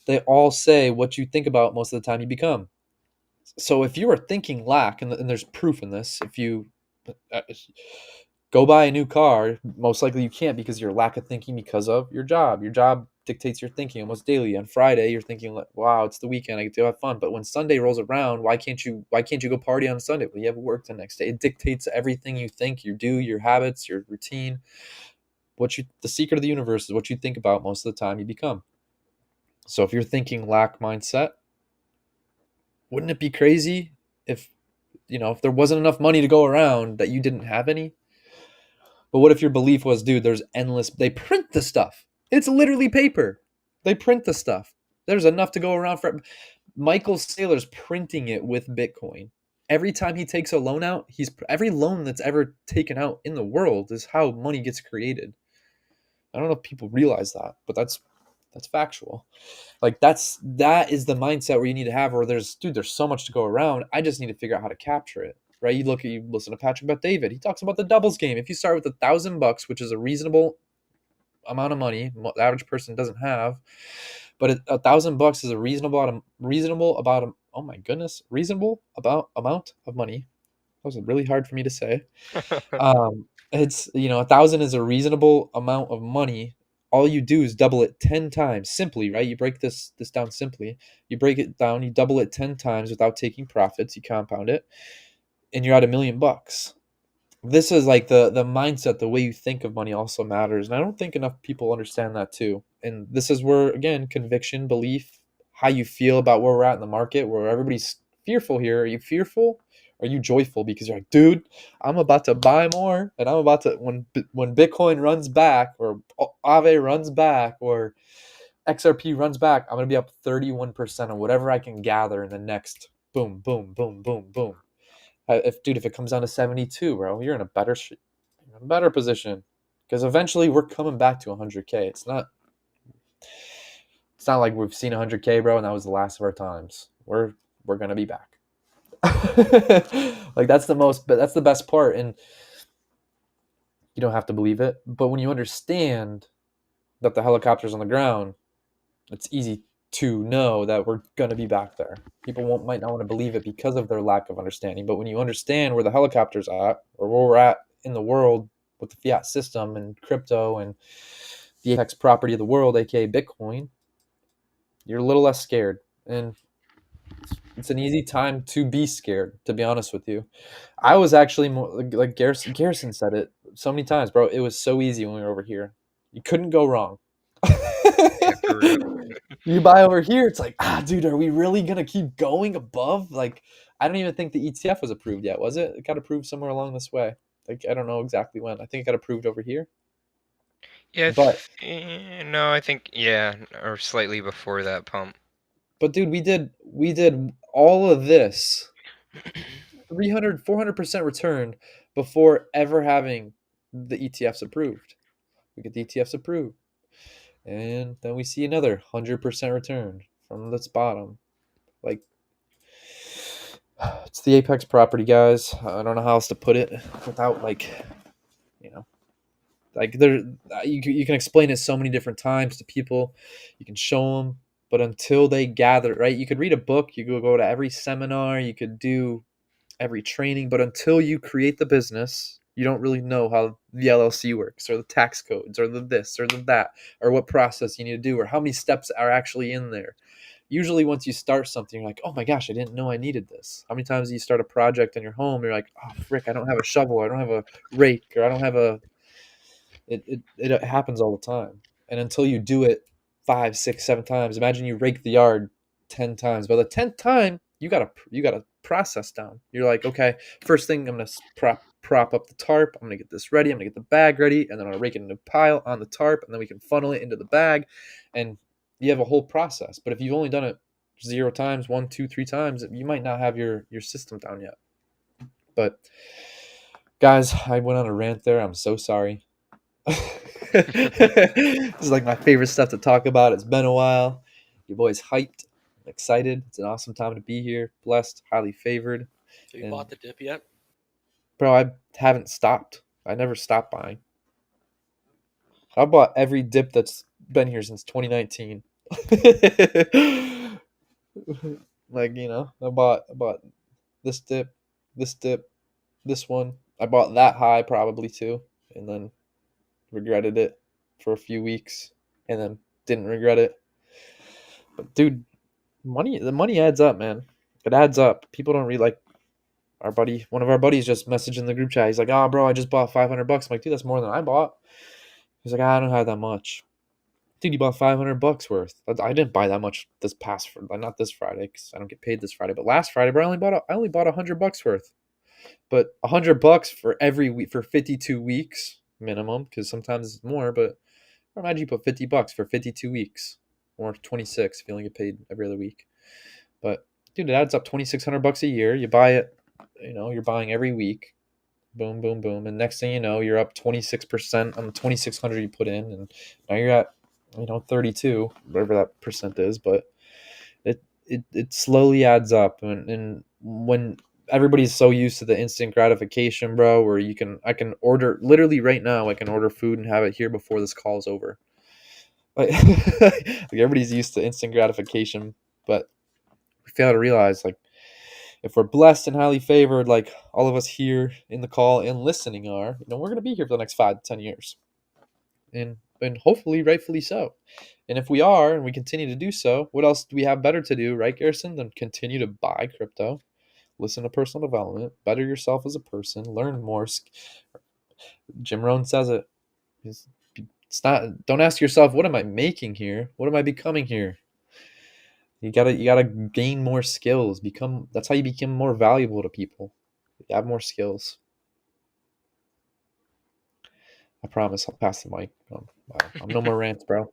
S4: They all say what you think about most of the time you become. So if you are thinking lack, and there's proof in this, if you go buy a new car, most likely you can't because your lack of thinking because of your job. Your job dictates your thinking almost daily. On Friday, you're thinking like, "Wow, it's the weekend. I get to have fun." But when Sunday rolls around, why can't you go party on Sunday? Well, you have work the next day. It dictates everything you think, you do, your habits, your routine. The secret of the universe is what you think about most of the time you become. So if you're thinking lack mindset, wouldn't it be crazy if if there wasn't enough money to go around that you didn't have any? But what if your belief was, dude, there's endless, they print the stuff. It's literally paper. They print the stuff. There's enough to go around for. Michael Saylor's printing it with Bitcoin. Every time he takes a loan out, every loan that's ever taken out in the world is how money gets created. I don't know if people realize that, but that's factual. Like that is the mindset where you need to have, where there's so much to go around. I just need to figure out how to capture it. Right? You listen to Patrick Bet-David. He talks about the doubles game. If you start with $1,000, which is a reasonable amount of money, the average person doesn't have, but $1,000 is a reasonable about oh my goodness, reasonable about amount of money. That was really hard for me to say. It's 1,000 is a reasonable amount of money all you do is double it 10 times simply, right? You break this down simply. You break it down, you double it 10 times without taking profits, you compound it, and you're at $1 million. This is like the mindset, the way you think of money also matters. And I don't think enough people understand that too. And this is where, again, conviction, belief, how you feel about where we're at in the market, where everybody's fearful here. Are you fearful? Are you joyful because you're like, dude, I'm about to buy more, and I'm about to when Bitcoin runs back, or Aave runs back, or XRP runs back, I'm gonna be up 31% on whatever I can gather in the next boom, boom, boom, boom, boom. If it comes down to 72, bro, you're in a better position, because eventually we're coming back to 100K. It's not like we've seen 100K, bro, and that was the last of our times. We're gonna be back. Like that's the best part, and you don't have to believe it, but when you understand that the helicopter's on the ground, it's easy to know that we're gonna be back there. People might not want to believe it because of their lack of understanding, but when you understand where the helicopter's at, or where we're at in the world with the fiat system and crypto and the apex property of the world, aka Bitcoin, you're a little less scared. And it's an easy time to be scared, to be honest with you. I was actually more like Garrison said it so many times, bro. It was so easy when we were over here. You couldn't go wrong.
S2: Yeah, for real.
S4: You buy over here, it's like, dude, are we really gonna keep going above? Like, I don't even think the ETF was approved yet, was it? It got approved somewhere along this way. Like, I don't know exactly when. I think it got approved over here.
S2: Yeah,
S4: But
S2: no, I think yeah, or slightly before that pump.
S4: dude, we did all of this 300 400% return before ever having the ETFs approved. We get the ETFs approved, and then we see another 100% return from this bottom. Like, it's the apex property, guys. I don't know how else to put it without, like, you know, like there you can explain it so many different times to people. You can show them, but until they gather, right? You could read a book, you could go to every seminar, you could do every training, but until you create the business, you don't really know how the LLC works, or the tax codes, or the this or the that, or what process you need to do, or how many steps are actually in there. Usually once you start something, you're like, oh my gosh, I didn't know I needed this. How many times do you start a project in your home, you're like, oh frick, I don't have a shovel, I don't have a rake, or I don't have a it happens all the time. And until you do it 5, 6, 7 times, imagine you rake the yard 10 times. By the 10th time, you got a process down. You're like, okay, first thing, I'm gonna prop up the tarp. I'm gonna get this ready. I'm gonna get the bag ready, and then I'm gonna rake it in a pile on the tarp, and then we can funnel it into the bag, and you have a whole process. But if you've only done it 0 times, 1, 2, 3 times, you might not have your system down yet. But guys, I went on a rant there. I'm so sorry. This is like my favorite stuff to talk about. It's been a while. Your boy's hyped, excited. It's an awesome time to be here. Blessed, highly favored.
S1: Have you
S4: And
S1: bought the dip yet?
S4: bro, I haven't stopped. I never stopped buying. I bought every dip that's been here since 2019. Like, I bought this dip, this one. I bought that high probably too, and then regretted it for a few weeks, and then didn't regret it. But dude, the money adds up, man. It adds up. People don't read, like, one of our buddies just messaged in the group chat. He's like, "Oh, bro, I just bought $500." I'm like, "Dude, that's more than I bought." He's like, "I don't have that much." Dude, you bought $500 worth. I didn't buy that much this past, not this Friday, because I don't get paid this Friday. But last Friday, bro, I only bought $100 worth. But $100 for every week for 52 weeks minimum, because sometimes it's more. But imagine you put $50 for 52 weeks, or 26 if you only get paid every other week. But dude, it adds up. $2,600 a year. You buy it, you're buying every week. Boom, boom, boom, and next thing you know, you're up 26% on the 2,600 you put in, and now you're at 32, whatever that percent is. But it slowly adds up, and when everybody's so used to the instant gratification, bro, where I can order literally right now. I can order food and have it here before this call is over. Like, like everybody's used to instant gratification, but we fail to realize, like, if we're blessed and highly favored, like all of us here in the call and listening are, we're gonna be here for the next 5 to 10 years. And and hopefully rightfully so. And if we are, and we continue to do so, what else do we have better to do, right, Garrison, than continue to buy crypto, listen to personal development, better yourself as a person, learn more. Jim Rohn says it. It's not. Don't ask yourself, what am I making here? What am I becoming here? You gotta gain more skills. Become. That's how you become more valuable to people. You have more skills. I promise. I'll pass the mic. Wow. I'm no more rants, bro.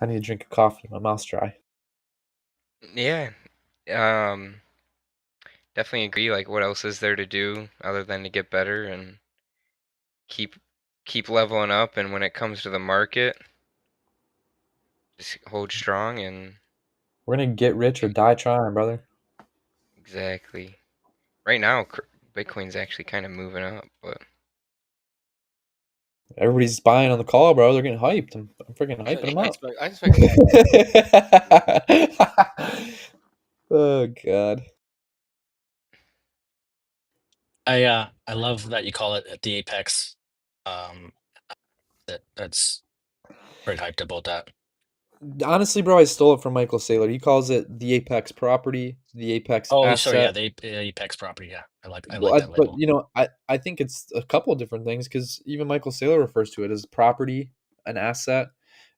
S4: I need to drink a coffee. My mouth's dry.
S2: Yeah. Um, Definitely agree. Like, what else is there to do other than to get better and keep keep leveling up? And when it comes to the market, just hold strong and
S4: We're gonna get rich or die trying, brother.
S2: exactly. Right now, Bitcoin's actually kind of moving up, but
S4: Everybody's buying on the call, bro. They're getting hyped. I'm freaking hyping them up.
S1: I expect that.
S4: Oh god.
S3: I love that you call it at the apex. Um, that's pretty hyped about that.
S4: Honestly, bro, I stole it from Michael Saylor. He calls it the apex property, the apex
S3: Oh, sorry, yeah,
S4: asset.
S3: the apex property. Yeah, I
S4: Well,
S3: like that
S4: but
S3: label.
S4: I think it's a couple of different things because even Michael Saylor refers to it as property, an asset,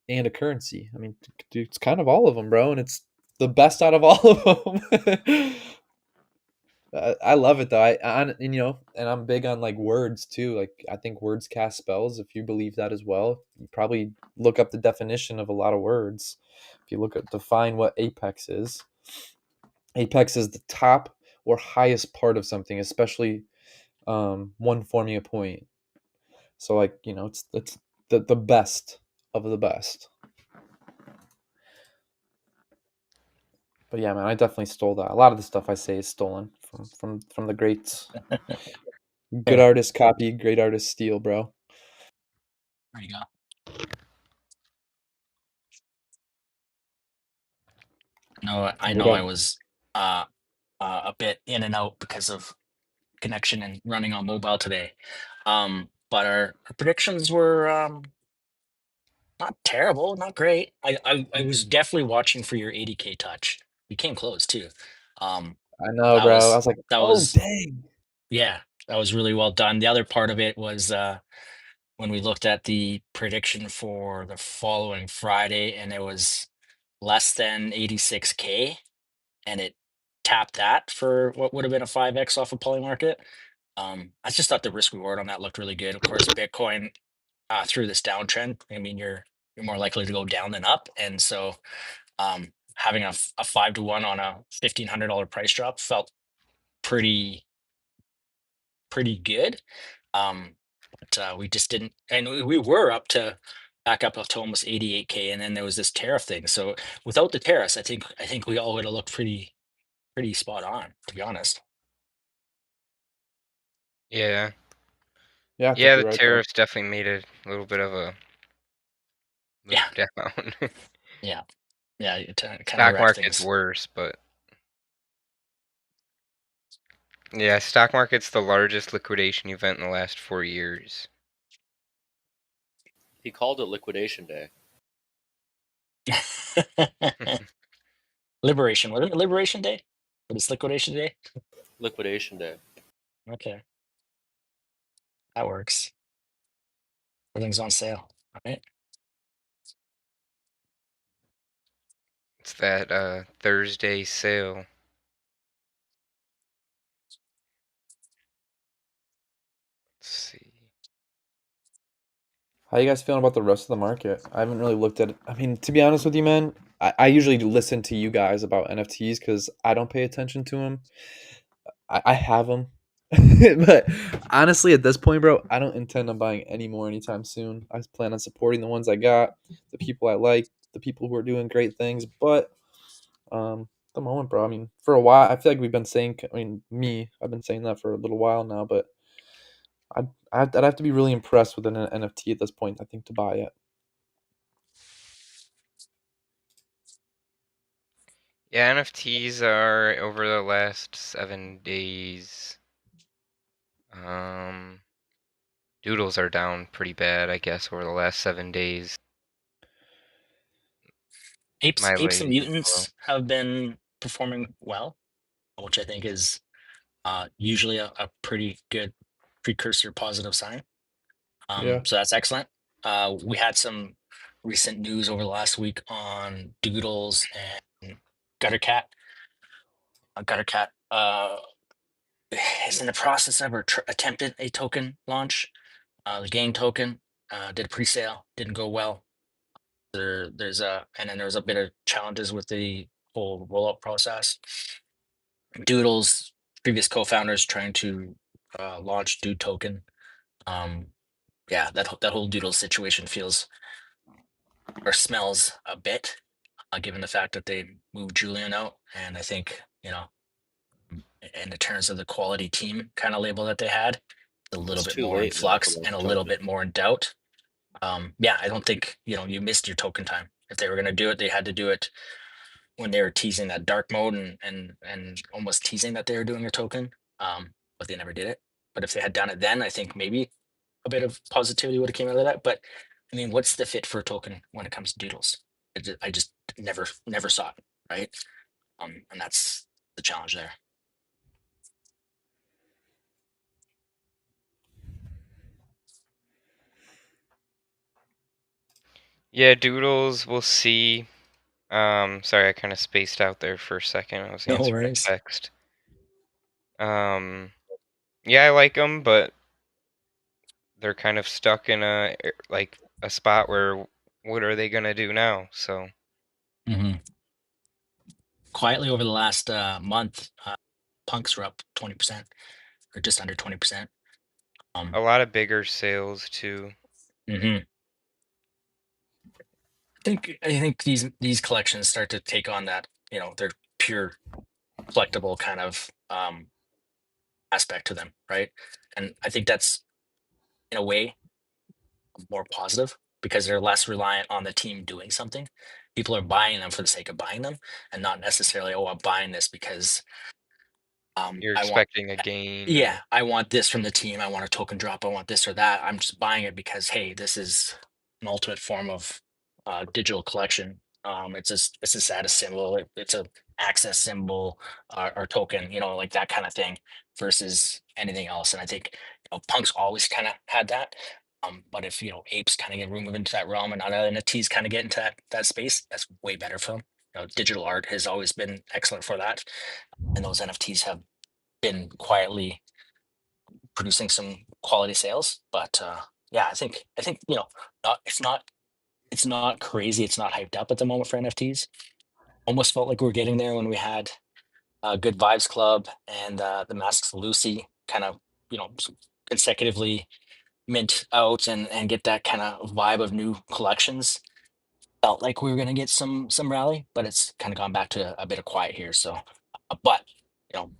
S4: and a currency. I mean, dude, it's kind of all of them, bro, and it's the best out of all of them. I love it though. And and I'm big on like words too. Like I think words cast spells. If you believe that as well, you probably look up the definition of a lot of words. If you look at define what apex is, apex is the top or highest part of something, especially one forming a point. So like it's the best of the best. But yeah, man, I definitely stole that. A lot of the stuff I say is stolen from the greats. Good
S3: Yeah,
S4: artists copy, great artists steal, bro.
S3: there you go. No, I
S4: What
S3: know I
S4: up?
S3: was uh, a bit in and out because of connection and running on mobile today. But our predictions were not terrible, not great. I was definitely watching for your 80K touch. We came close too. Um,
S4: I know,
S3: that
S4: bro. I
S3: was
S4: was like,
S3: that
S4: oh
S3: was
S4: dang.
S3: yeah, that was really well done. The other part of it was when we looked at the prediction for the following Friday, and it was less than 86K, and it tapped that for what would have been a 5x off of Polymarket. I just thought the risk reward on that looked really good. Of course, Bitcoin through this downtrend, I mean, you're more likely to go down than up, and so having a 5 to 1 on a $1,500 price drop felt pretty pretty good. But we just didn't, and we were up to back up to almost 88K, and then there was this tariff thing. So without the tariffs, I think we all would have looked pretty spot on, to be honest.
S2: yeah.
S4: Yeah, I think
S2: Yeah,
S4: you're
S2: the
S4: right, bro.
S2: tariffs definitely made it a little bit of a
S3: Yeah,
S2: move down.
S3: yeah, yeah. It kind of
S2: Stock
S3: wrecked
S2: market's
S3: things.
S2: worse, but yeah, stock market's the largest liquidation event in the last 4 years.
S1: He called it liquidation day.
S3: Liberation, wasn't it Liberation Day? But it's Liquidation Day.
S1: Liquidation day.
S3: Okay, that works. Everything's on sale. All right.
S2: It's that Thursday sale. Let's see.
S4: How you guys feeling about the rest of the market? I haven't really looked at it. I mean, to be honest with you, man, I usually listen to you guys about NFTs because I don't pay attention to them. I have them. But honestly, at this point, bro, I don't intend on buying any more anytime soon. I plan on supporting the ones I got, the people I like, the people who are doing great things. But at the moment, bro, I mean, for a while, I feel like we've been saying, I mean, I've been saying that for a little while now, but I'd have to be really impressed with an NFT at this point, I think, to buy it.
S2: Yeah, NFTs are over the last 7 days. Um, Doodles are down pretty bad, I guess, over the last 7 days.
S3: Apes,
S2: My
S3: apes and
S2: lady as well.
S3: mutants have been performing well, which I think is usually a pretty good precursor positive sign.
S4: Yeah.
S3: So that's excellent. We had some recent news over the last week on Doodles and Guttercat. Guttercat is in the process of or attempted a token launch. The game token did a pre-sale, didn't go well. There's a and then there's a bit of challenges with the whole rollout process. Doodles, previous co-founders trying to launch Dude token. Um, yeah, that whole Doodle situation feels or smells a bit, given the fact that they moved Julian out, and I think in the terms of the quality team kind of label that they had, a little
S1: It's
S3: bit
S1: too
S3: more in
S1: late now to
S3: flux
S1: launch
S3: and
S1: a
S3: a little
S1: token.
S3: bit more in doubt. Yeah, I don't think you missed your token time. If they were going to do it, they had to do it when they were teasing that dark mode and almost teasing that they were doing a token. But they never did it. But if they had done it then, I think maybe a bit of positivity would have came out of that. But I mean, what's the fit for a token when it comes to doodles? I just never saw it, right? And that's the challenge there.
S2: Yeah, Doodles, we'll see. Sorry, I kind of spaced out there for a second. I was
S3: No
S2: answering a
S3: worries.
S2: text. Yeah, I like them, but they're kind of stuck in a spot where what are they gonna do now? So
S3: hmm Quietly over the last month, punks were up 20% or just under 20%.
S2: a lot of bigger sales too.
S3: Mhm. I think these collections start to take on that, they're pure collectible kind of aspect to them, right? And I think that's in a way more positive because they're less reliant on the team doing something. People are buying them for the sake of buying them and not necessarily, oh, I'm buying this because
S2: You're
S3: I want
S2: expecting a gain
S3: yeah,
S2: or
S3: I want this from the team. I want a token drop. I want this or that. I'm just buying it because hey, this is an ultimate form of digital collection. It's a status symbol. It's a access symbol or token. Like that kind of thing versus anything else. And I think punks always kind of had that. But if apes kind of get move into that realm and other NFTs kind of get into that space, that's way better for them. Digital art has always been excellent for that, and those NFTs have been quietly producing some quality sales. But yeah, I think it's not crazy. It's not hyped up at the moment for NFTs. Almost felt like we are getting there when we had Good Vibes Club and the Masks of Lucy kind of consecutively mint out and get that kind of vibe of new collections. Felt like we were going to get some rally, but it's kind of gone back to a bit of quiet here. So, but you know,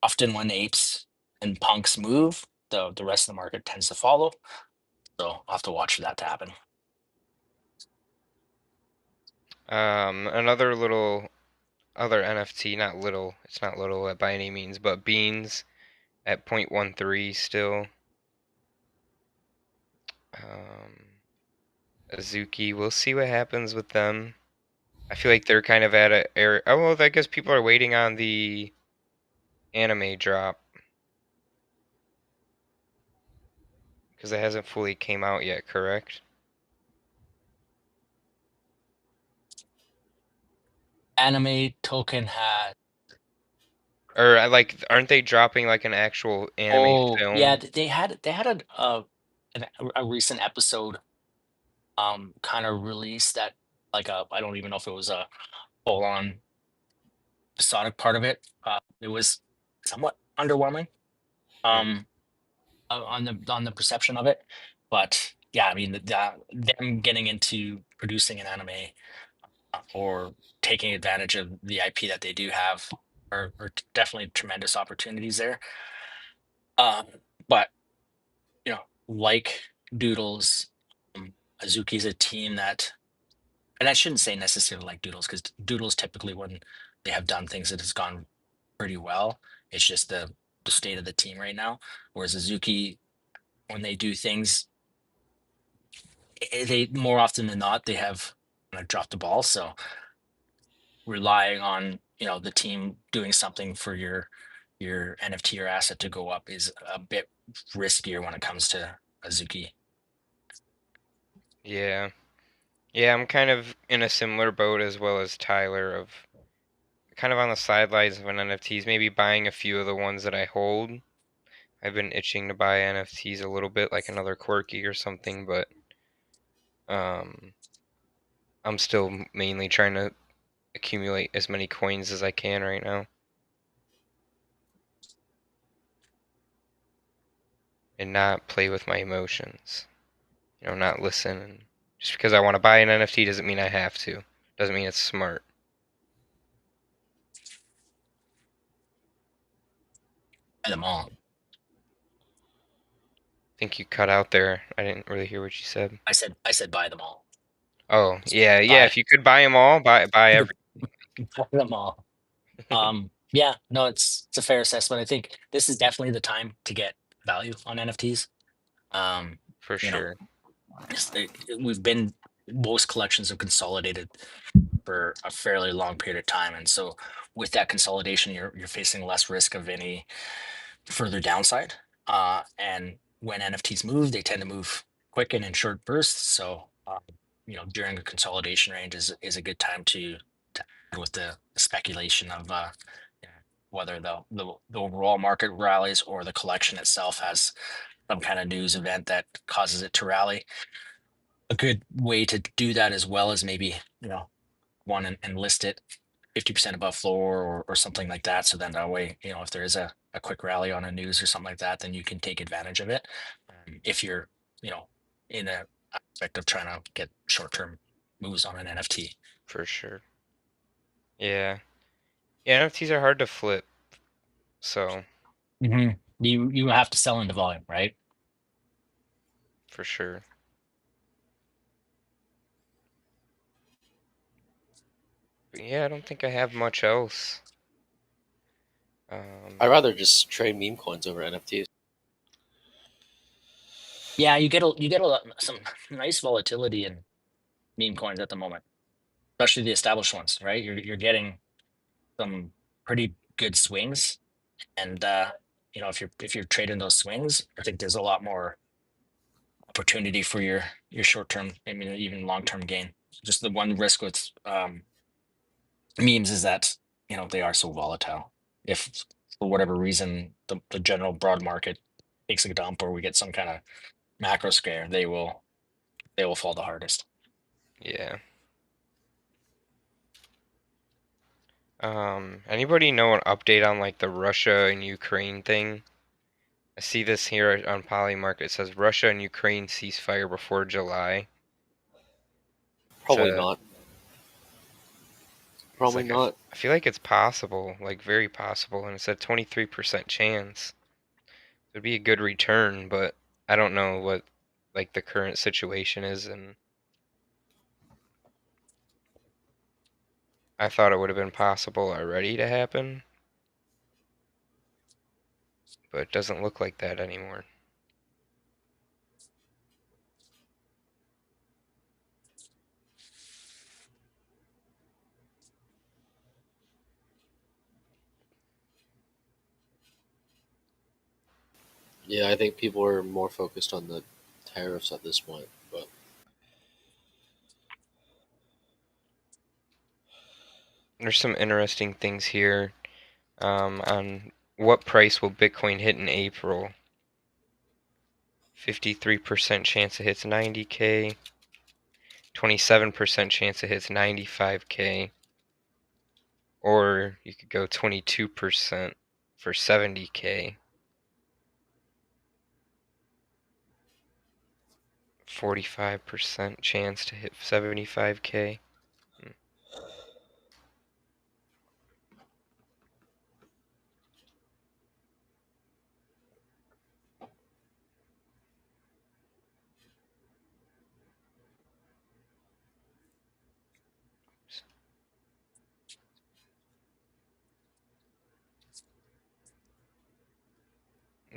S3: often when apes and punks move, the rest of the market tends to follow. So I'll have to watch for that to happen.
S2: another little other NFT, not little, it's not little by any means, but Beans at 0.13 still. Um, Azuki, we'll see what happens with them. I feel like they're kind of at a area. Oh, well, I guess people are waiting on the anime drop because it hasn't fully came out yet, correct?
S3: Anime token had.
S2: Or like, aren't they dropping like an actual anime
S3: Oh yeah,
S2: film?
S3: they had a recent episode kind of released that like I don't even know if it was a full on episodic part of it. It was somewhat underwhelming.
S2: Hmm.
S3: Um, on the perception of it. But yeah, I mean, them getting into producing an anime or taking advantage of the IP that they do have are definitely tremendous opportunities there. Um, but like Doodles, um, Azuki's a team that, and I shouldn't say necessarily like Doodles because Doodles typically when they have done things it has gone pretty well. It's just the state of the team right now. Whereas Azuki when they do things, they more often than not they have dropped the ball. So relying on the team doing something for your NFT or asset to go up is a bit riskier when it comes to Azuki.
S2: Yeah. Yeah, I'm kind of in a similar boat as well as Tyler of kind of on the sidelines of an NFTs, maybe buying a few of the ones that I hold. I've been itching to buy NFTs a little bit, like another quirky or something, but um, I'm still mainly trying to accumulate as many coins as I can right now and not play with my emotions. Not listen. And just because I want to buy an NFT doesn't mean I have to. Doesn't mean it's smart.
S3: Buy them all.
S2: I think you cut out there. I didn't really hear what you said.
S3: I said buy them all.
S2: Oh, yeah, yeah.
S3: Buy
S2: If you could buy them all, buy every.
S3: buy them all. Yeah, no, it's a fair assessment. I think this is definitely the time to get value on NFTs. Um,
S2: For
S3: you know,
S2: sure.
S3: we've been most collections have consolidated for a fairly long period of time, and so with that consolidation, you're facing less risk of any further downside. And when NFTs move, they tend to move quick and in short bursts. So during a consolidation range is a good time to add with the speculation of yeah, whether the overall market rallies or the collection itself has some kind of news event that causes it to rally. A good way to do that as well is maybe one and list it 50% above floor or something like that. So then that way, if there is a quick rally on a news or something like that, then you can take advantage of it. If you're, in a aspect of trying to get short-term moves on an NFT.
S2: For sure. Yeah. Yeah, NFTs are hard to flip. So,
S3: You have to sell into volume, right?
S2: for sure. But yeah, I don't think I have much else.
S1: I'd rather just trade meme coins over NFTs.
S3: Yeah, some nice volatility in meme coins at the moment, especially the established ones, right? You're getting some pretty good swings, and if you're trading those swings, I think there's a lot more opportunity for your short term, I mean even long term gain. Just the one risk with memes is that they are so volatile. If for whatever reason the general broad market takes a dump or we get some kind of macro scare, they will fall the hardest.
S2: Yeah. Anybody know an update on like the Russia and Ukraine thing? I see this here on Polymarket. It says Russia and Ukraine ceasefire before July. It's
S1: Probably not.
S2: it's
S1: Probably
S2: like
S1: not.
S2: I feel like it's possible, like very possible, and it's a 23% chance. It'd be a good return, but I don't know what like the current situation is, and I thought it would have been possible already to happen, but it doesn't look like that anymore.
S1: Yeah, I think people are more focused on the tariffs at this point. But
S2: There's some interesting things here on what price will Bitcoin hit in April. 53% chance it hits 90K, 27% chance it hits 95K, or you could go 22% for 70K, 45% chance to hit 75K.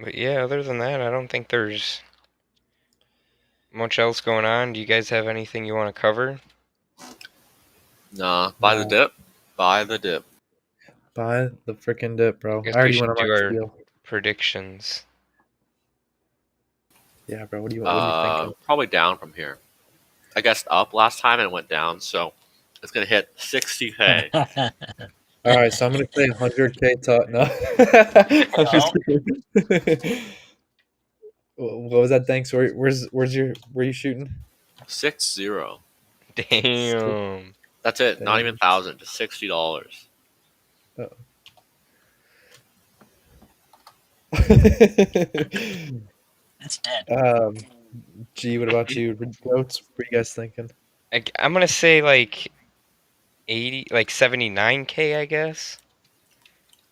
S2: But yeah, other than that, I don't think there's Much else going on? Do you guys have anything you want to cover?
S1: Nah, buy the
S4: No.
S1: dip. Buy the dip.
S4: Buy the freaking dip, bro.
S2: I guess
S4: I
S2: we
S4: already went
S2: should
S4: on my
S2: do our
S4: spiel.
S2: predictions.
S4: Yeah, bro. What are you thinking?
S1: Probably down from here. I guessed up last time and it went down, so it's gonna hit 60K.
S4: All right, so I'm gonna say 100K. No, I'm just
S3: No.
S4: kidding. What was that? Thanks. Where you shooting?
S1: 60.
S2: Damn.
S1: That's it. Not even
S4: Dang.
S1: 1,000, just $60.
S4: Oh.
S3: It's dead.
S4: Gee, what about you? Goats? What are you guys thinking?
S2: I'm gonna say like 79K, I guess.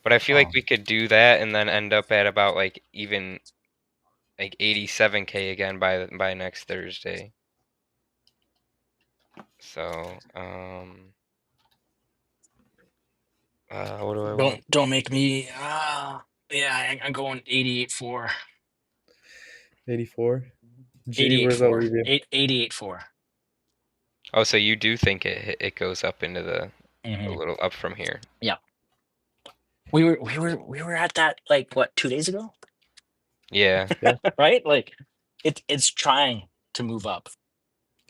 S2: But I feel like
S3: Oh.
S2: we could do that and then end up at about like even like 87K again by next Thursday. So, what do I want?
S3: Don't make me. Yeah, I'm going 88-4.
S4: 84. G, where's that
S3: 88-4.
S4: leave you?
S3: 88-4.
S2: Oh, so you do think it goes up into a
S3: Mm-hmm.
S2: little up from here?
S3: Yeah. We were at that like what 2 days ago,
S2: Yeah.
S3: right? Like it's trying to move up.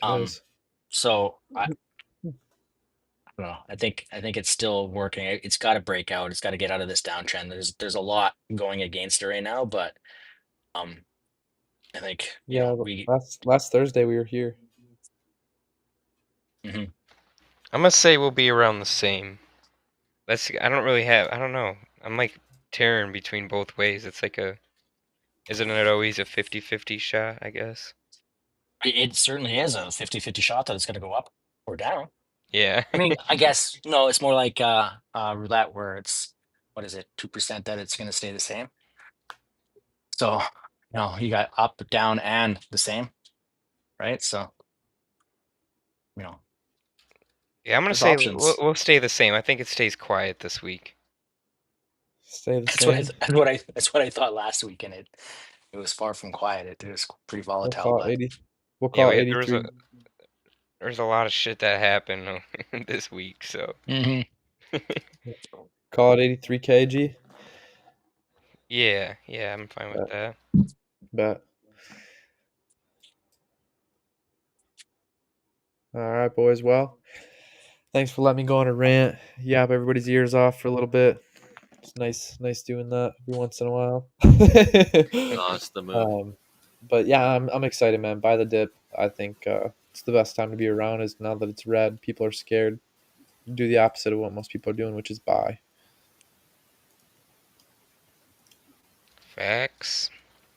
S4: It is.
S3: So I don't know. I think it's still working. It's got to break out. It's got to get out of this downtrend. There's a lot going against it right now, but um, I think
S4: Yeah,
S3: we.
S4: last Thursday we were here.
S3: Mhm.
S2: I'm gonna say we'll be around the same. I don't really have. I don't know. I'm like tearing between both ways. It's like isn't it always a 50-50 shot, I guess?
S3: It certainly is a 50-50 shot that it's going to go up or down.
S2: Yeah.
S3: I mean, I guess no, it's more like roulette where it's what is it, 2% that it's going to stay the same. So you got up, down, and the same, right? So you know,
S2: Yeah, I'm gonna
S3: there's
S2: say
S3: options.
S2: we'll stay the same. I think it stays quiet this week.
S4: Stay the
S3: That's what I
S4: same.
S3: th- that's what I thought last week, and it was far from quiet. It was pretty
S4: We'll
S3: volatile,
S4: call it
S3: but
S4: 80. We'll
S2: Yeah,
S4: call it 83.
S2: there's a lot of shit that happened this week, so
S3: Mhm.
S4: Call it 83 kg.
S2: yeah, I'm fine with
S4: Bet.
S2: that.
S4: Bet. All right, boys. Well, thanks for letting me go on a rant. Yap everybody's ears off for a little bit. It's nice doing that every once in a while.
S1: No, it's the move.
S4: But yeah, I'm excited, man. Buy the dip. I think it's the best time to be around. Is now that it's red, people are scared. Do the opposite of what most people are doing, which is buy.
S2: Facts.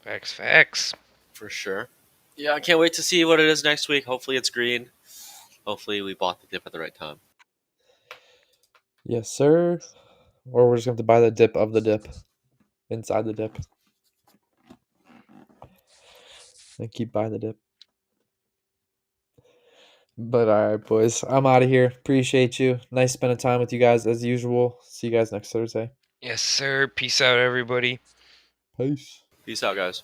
S2: Facts.
S1: For sure. Yeah, I can't wait to see what it is next week. Hopefully it's green. Hopefully we bought the dip at the right time.
S4: Yes, sir. Or we're just going to have to buy the dip of the dip inside the dip and keep buying the dip. But all right, boys, I'm out of here. Appreciate you. Nice spending time with you guys as usual. See you guys next Thursday.
S2: Yes, sir. Peace out, everybody.
S4: Peace.
S1: Peace out, guys.